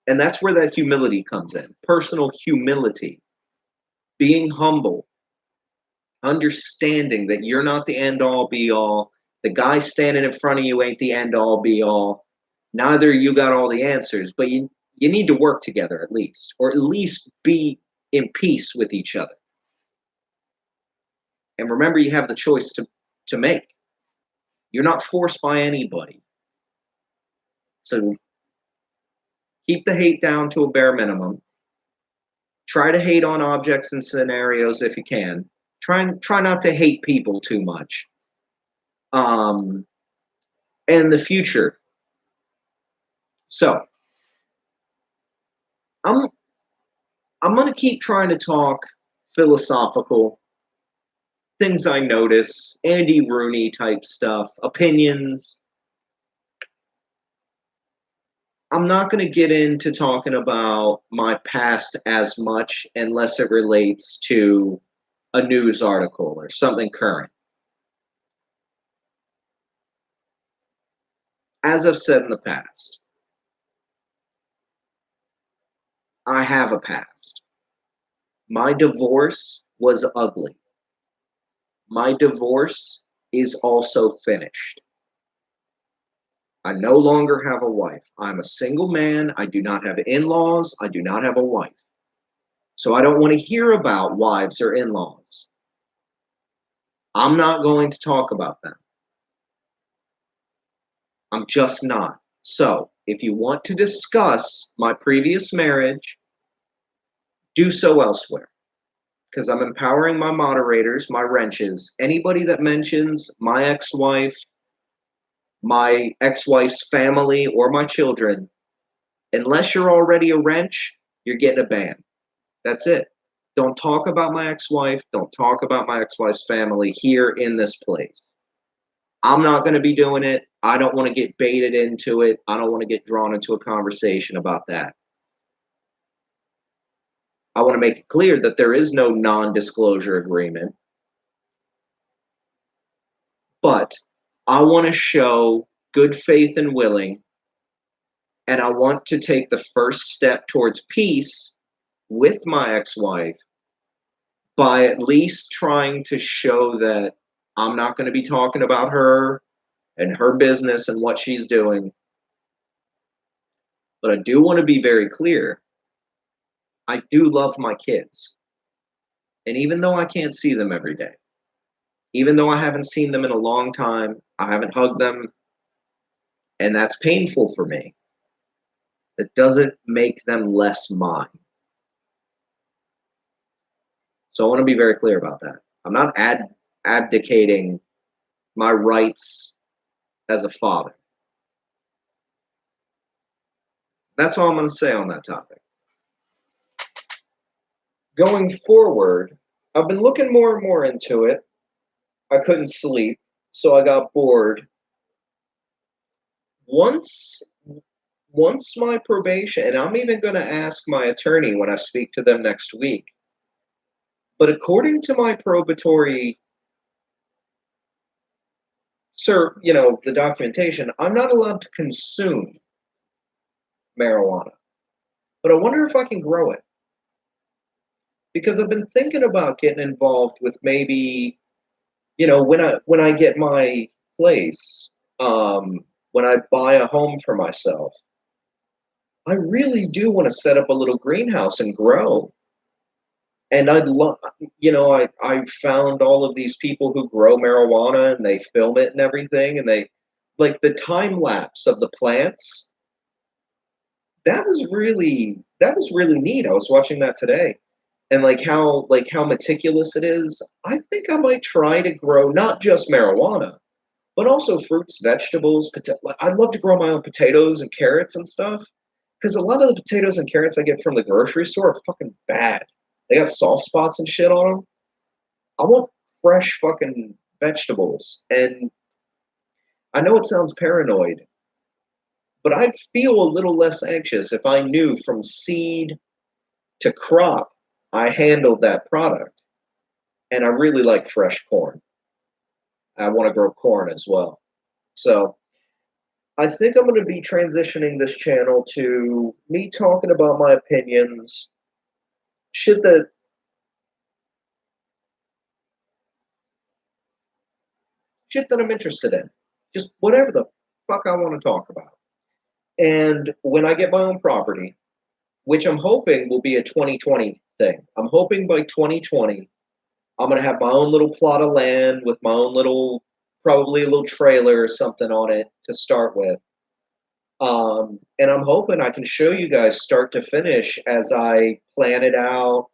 And that's where that humility comes in. Personal humility, being humble, understanding that you're not the end all be all. The guy standing in front of you ain't the end all be all. Neither you got all the answers, but you need to work together at least, or at least be in peace with each other. And remember, you have the choice to make. You're not forced by anybody. So keep the hate down to a bare minimum. Try to hate on objects and scenarios if you can. Try not to hate people too much. And the future. So I'm gonna keep trying to talk philosophical things I notice, Andy Rooney type stuff, opinions. I'm not going to get into talking about my past as much unless it relates to a news article or something current. As I've said in the past, I have a past. My divorce was ugly. My divorce is also finished. I no longer have a wife. I'm a single man. I do not have in-laws. I do not have a wife. So I don't want to hear about wives or in-laws. I'm not going to talk about them. I'm just not. So if you want to discuss my previous marriage, do so elsewhere. Because I'm empowering my moderators, my wrenches. Anybody that mentions my ex-wife's family, or my children, unless you're already a wrench, you're getting a ban. That's it. Don't talk about my ex-wife. Don't talk about my ex-wife's family here in this place. I'm not going to be doing it. I don't want to get baited into it. I don't want to get drawn into a conversation about that. I want to make it clear that there is no non-disclosure agreement. But I want to show good faith and willing, and I want to take the first step towards peace with my ex-wife by at least trying to show that I'm not going to be talking about her and her business and what she's doing. But I do want to be very clear. I do love my kids. And even though I can't see them every day, even though I haven't seen them in a long time, I haven't hugged them, and that's painful for me, that doesn't make them less mine. So I want to be very clear about that. I'm not abdicating my rights as a father. That's all I'm going to say on that topic. Going forward, I've been looking more and more into it. I couldn't sleep, so I got bored. Once my probation, and I'm even going to ask my attorney when I speak to them next week, but according to my probatory, the documentation, I'm not allowed to consume marijuana. But I wonder if I can grow it. Because I've been thinking about getting involved with maybe, when I get my place, when I buy a home for myself, I really do want to set up a little greenhouse and grow. And I'd love, I found all of these people who grow marijuana and they film it and everything, and they, like, the time lapse of the plants. That was really neat. I was watching that today. And how meticulous it is. I think I might try to grow not just marijuana, but also fruits, vegetables. I'd love to grow my own potatoes and carrots and stuff, because a lot of the potatoes and carrots I get from the grocery store are fucking bad. They got soft spots and shit on them. I want fresh fucking vegetables. And I know it sounds paranoid, but I'd feel a little less anxious if I knew from seed to crop I handled that product, and I really like fresh corn. I want to grow corn as well. So I think I'm going to be transitioning this channel to me talking about my opinions, shit that I'm interested in, just whatever the fuck I want to talk about. And when I get my own property, which I'm hoping will be a 2020 thing, I'm hoping by 2020 I'm gonna have my own little plot of land with my own little, probably a little trailer or something on it to start with. And I'm hoping I can show you guys start to finish as I plan it out,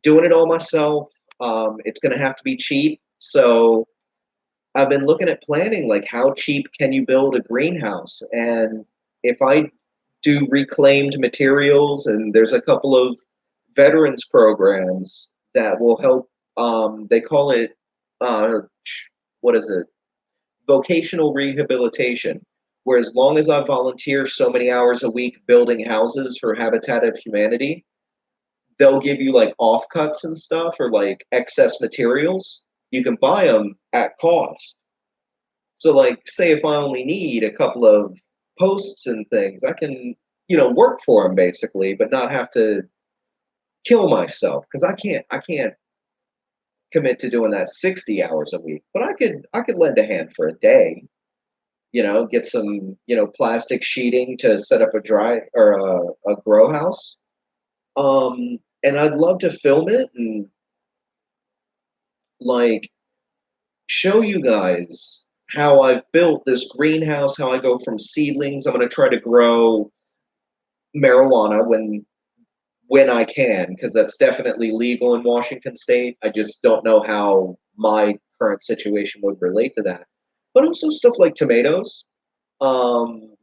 doing it all myself. It's gonna have to be cheap, so I've been looking at planning like how cheap can you build a greenhouse, and if I do reclaimed materials, and there's a couple of veterans programs that will help. They call it what is it? Vocational rehabilitation. Where as long as I volunteer so many hours a week building houses for Habitat of Humanity, they'll give you like offcuts and stuff or like excess materials. You can buy them at cost. So, like, say if I only need a couple of posts and things, I can, work for them basically, but not have to kill myself because I can't commit to doing that 60 hours a week. But I could lend a hand for a day. Get some plastic sheeting to set up a dry or a grow house. And I'd love to film it and like show you guys how I've built this greenhouse, how I go from seedlings. I'm going to try to grow marijuana when I can, because that's definitely legal in Washington State. I just don't know how my current situation would relate to that. But also stuff like tomatoes. Um,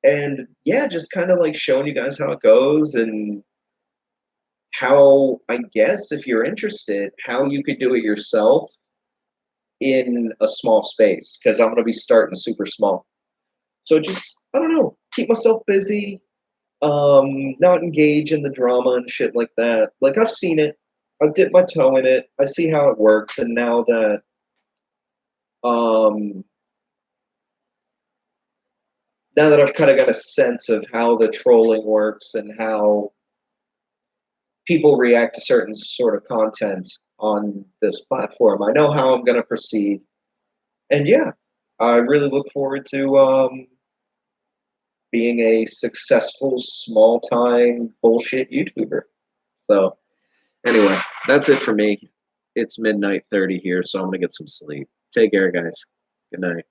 and yeah, just kind of like showing you guys how it goes and how, I guess, if you're interested, how you could do it yourself in a small space, because I'm going to be starting super small. So just, I don't know, keep myself busy, not engage in the drama and shit like that. Like, I've seen it, I've dipped my toe in it, I see how it works, and um, now that I've kind of got a sense of how the trolling works and how people react to certain sort of content on this platform, I know how I'm going to proceed. And yeah, I really look forward to being a successful small time bullshit YouTuber. So anyway, that's it for me. It's midnight 30 here, so I'm gonna get some sleep. Take care, guys. Good night.